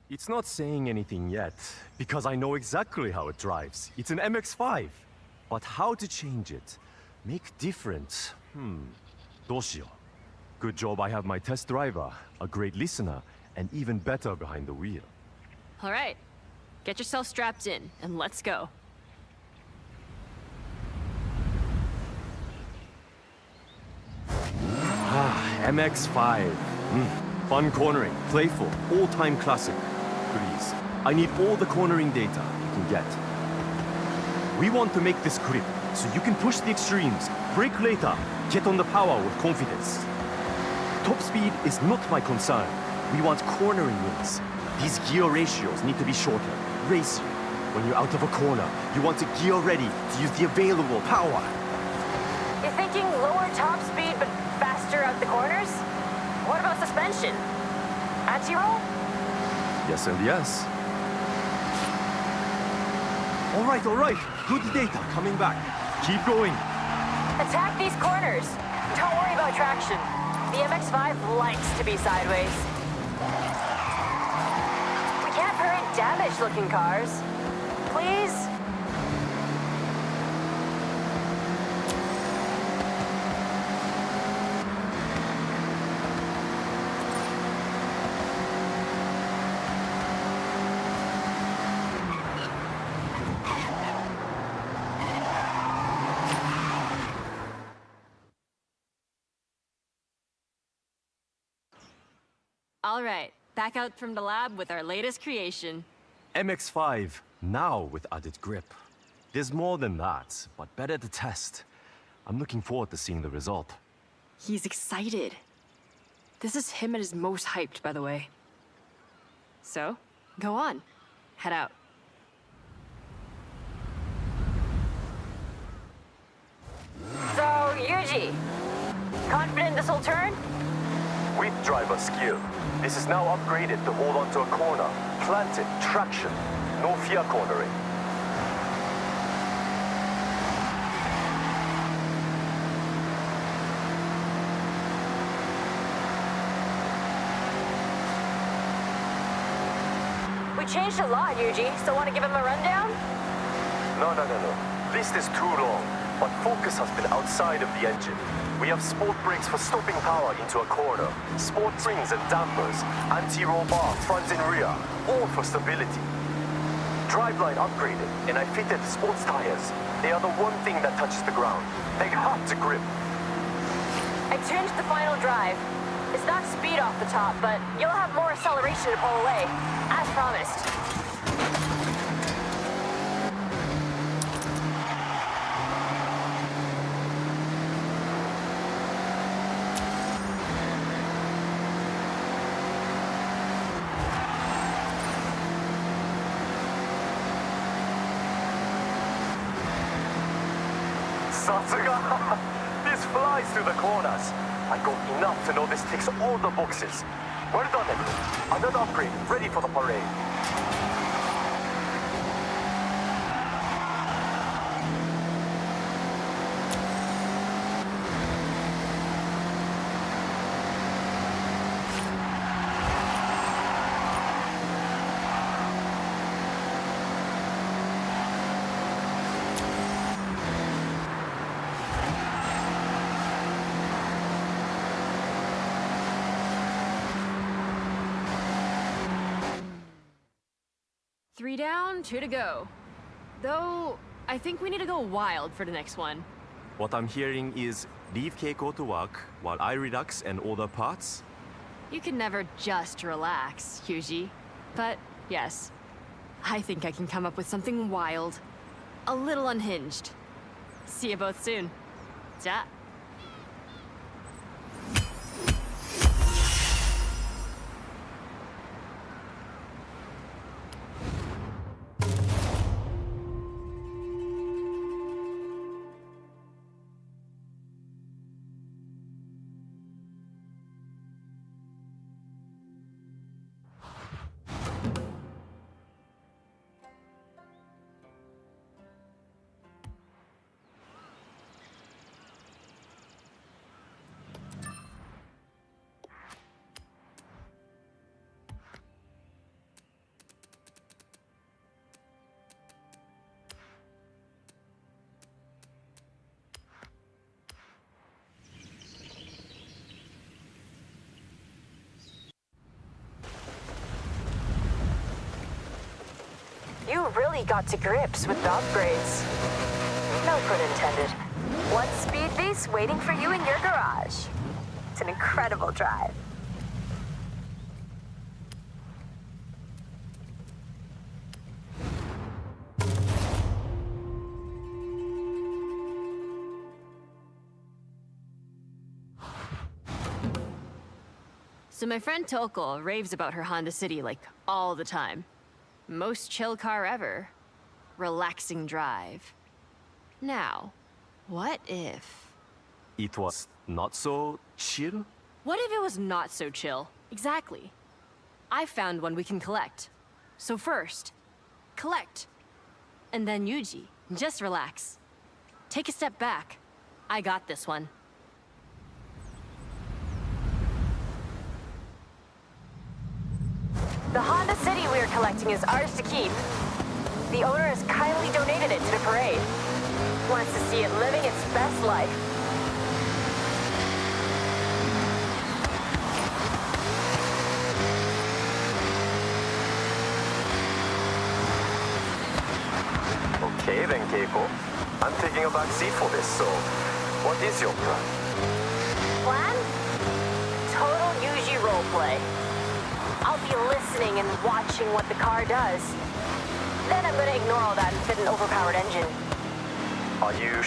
It's not saying anything yet, because I know exactly how it drives. It's an MX-5. But how to change it? Make different? どうしよう. Good job I have my test driver, a great listener, and even better behind the wheel. All right, get yourself strapped in, and let's go. MX-5. Fun cornering, playful, all-time classic. Please, I need all the cornering data you can get. We want to make this grip, so you can push the extremes, brake later, get on the power with confidence. Top speed is not my concern. We want cornering wins. These gear ratios need to be shorter, racier. When you're out of a corner, you want to gear ready to use the available power. You're thinking lower top speed but faster out the corners? What about suspension? Anti-roll? Yes and yes. All right. Good data coming back. Keep going. Attack these corners. Don't worry about traction. The MX-5 likes to be sideways. We can't parade damaged-looking cars. Please? All right, back out from the lab with our latest creation. MX-5, now with added grip. There's more than that, but better to test. I'm looking forward to seeing the result. He's excited. This is him at his most hyped, by the way. So, go on. Head out. So, Yuji, confident this will turn? With driver skill, this is now upgraded to hold onto a corner. Planted, traction, no fear cornering. We changed a lot, Yuji, so want to give him a rundown? No. List is too long, but focus has been outside of the engine. We have sport brakes for stopping power into a corner, sport springs and dampers, anti-roll bar front and rear, all for stability. Driveline upgraded, and I fitted sports tires. They are the one thing that touches the ground. They hard to grip. I changed the final drive. It's not speed off the top, but you'll have more acceleration to pull away, as promised. Satsuga! This flies through the corners. I got enough to know this ticks all the boxes. Well done, everyone. Another upgrade, ready for the parade. Three down, two to go. Though, I think we need to go wild for the next one. What I'm hearing is leave Keiko to work while I relax and order parts? You can never just relax, Yuji. But, yes, I think I can come up with something wild. A little unhinged. See you both soon. Ja. You really got to grips with the upgrades. No pun intended. One speed beast waiting for you in your garage. It's an incredible drive. So my friend Toko raves about her Honda City like all the time. Most chill car ever. Relaxing drive. Now, what if... It was not so chill? What if it was not so chill? Exactly. I found one we can collect. So first, collect. And then Yuji, just relax. Take a step back. I got this one. The Honda City we are collecting is ours to keep. The owner has kindly donated it to the parade. Wants to see it living its best life. Okay then, Keiko. I'm taking a back seat for this, so what is your plan? Plan? Total Yuji roleplay. be listening and watching what the car does. Then I'm gonna ignore all that and fit an overpowered engine. Are you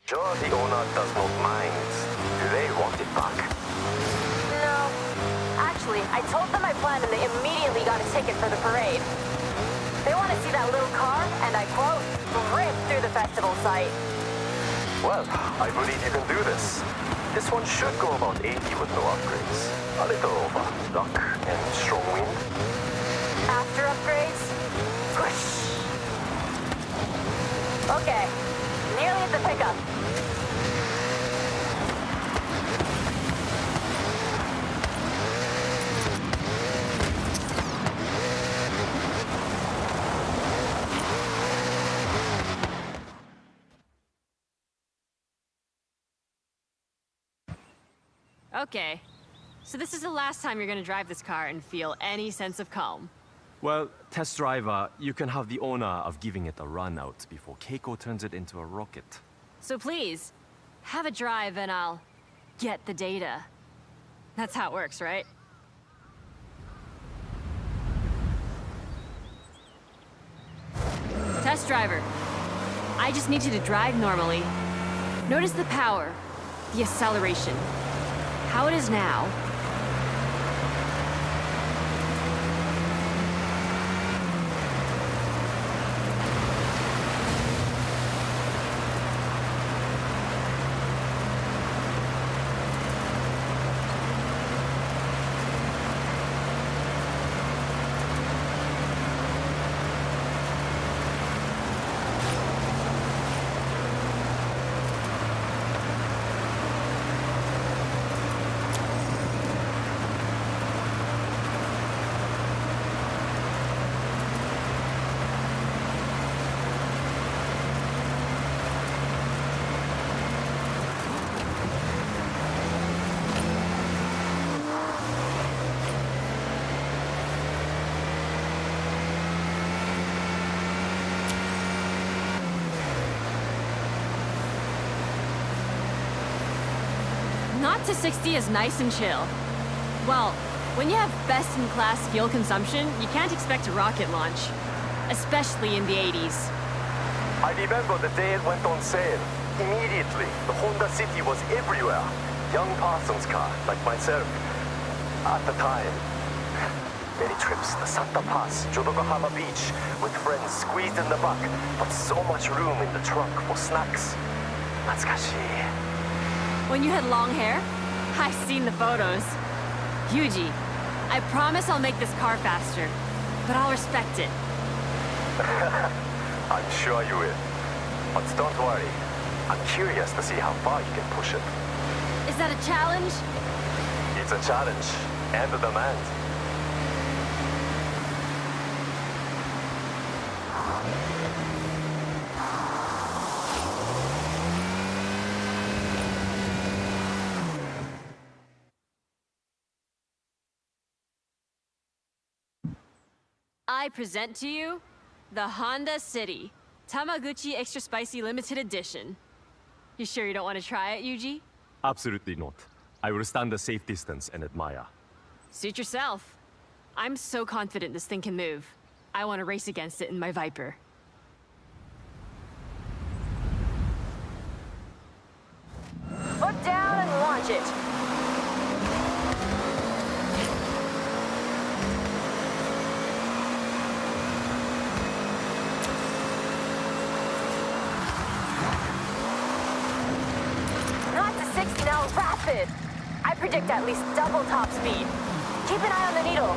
sure the owner does not mind? Do they want it back? No. Actually, I told them my plan and they immediately got a ticket for the parade. They want to see that little car, and I quote, rip through the festival site. Well, I believe you can do this. This one should go about 80 with no upgrades. A little over luck and strong wind. After upgrades, push. Okay, nearly at the pickup. Okay. So this is the last time you're gonna drive this car and feel any sense of calm. Well, test driver, you can have the honor of giving it a run out before Keiko turns it into a rocket. So please, have a drive and I'll get the data. That's how it works, right? Test driver. I just need you to drive normally. Notice the power, the acceleration, how it is now. Not to 60 is nice and chill. Well, when you have best-in-class fuel consumption, you can't expect a rocket launch. Especially in the 80s. I remember the day it went on sale. Immediately, the Honda City was everywhere. Young Parsons car, like myself. At the time, many trips, the Santa Pass, Jodoga Harbor Beach, with friends squeezed in the back, but so much room in the trunk for snacks. Natsukashi. When you had long hair? I've seen the photos. Yuji, I promise I'll make this car faster, but I'll respect it. I'm sure you will. But don't worry. I'm curious to see how far you can push it. Is that a challenge? It's a challenge and a demand. I present to you the Honda City Tamaguchi Extra Spicy Limited Edition. You sure you don't want to try it, Yuji? Absolutely not. I will stand a safe distance and admire. Suit yourself. I'm so confident this thing can move. I want to race against it in my Viper. Foot down and launch it. Not to 60 now, rapid. I predict at least double top speed. Keep an eye on the needle.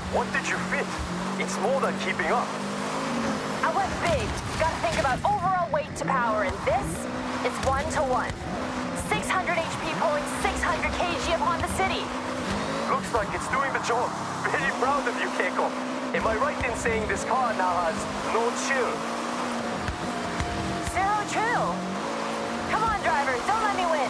What did you fit? It's more than keeping up. I went big. Gotta think about overall weight to power, and this is 1-to-1. 600 HP pulling 600 kg upon the city. Looks like it's doing the job. Very proud of you, Keiko. Am I right in saying this car now has no chill? Zero chill. Come on, driver, don't let me win.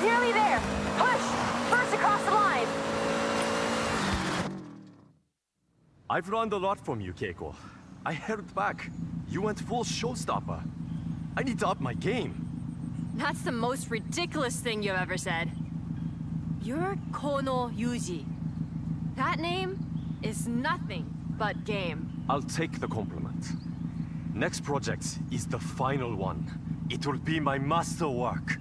Nearly there. Push! First across the line. I've learned a lot from you, Keiko. I held back. You went full showstopper. I need to up my game. That's the most ridiculous thing you've ever said. You're Kono Yuji. That name is nothing but game. I'll take the compliment. Next project is the final one. It will be my masterwork.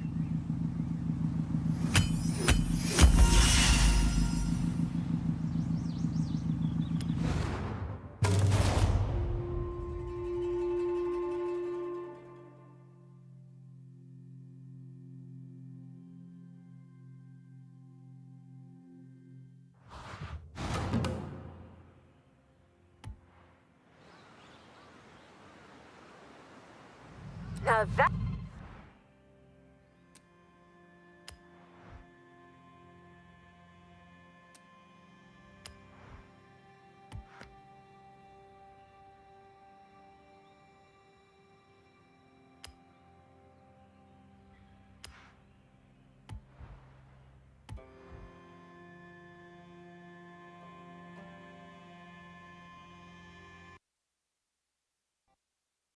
Now that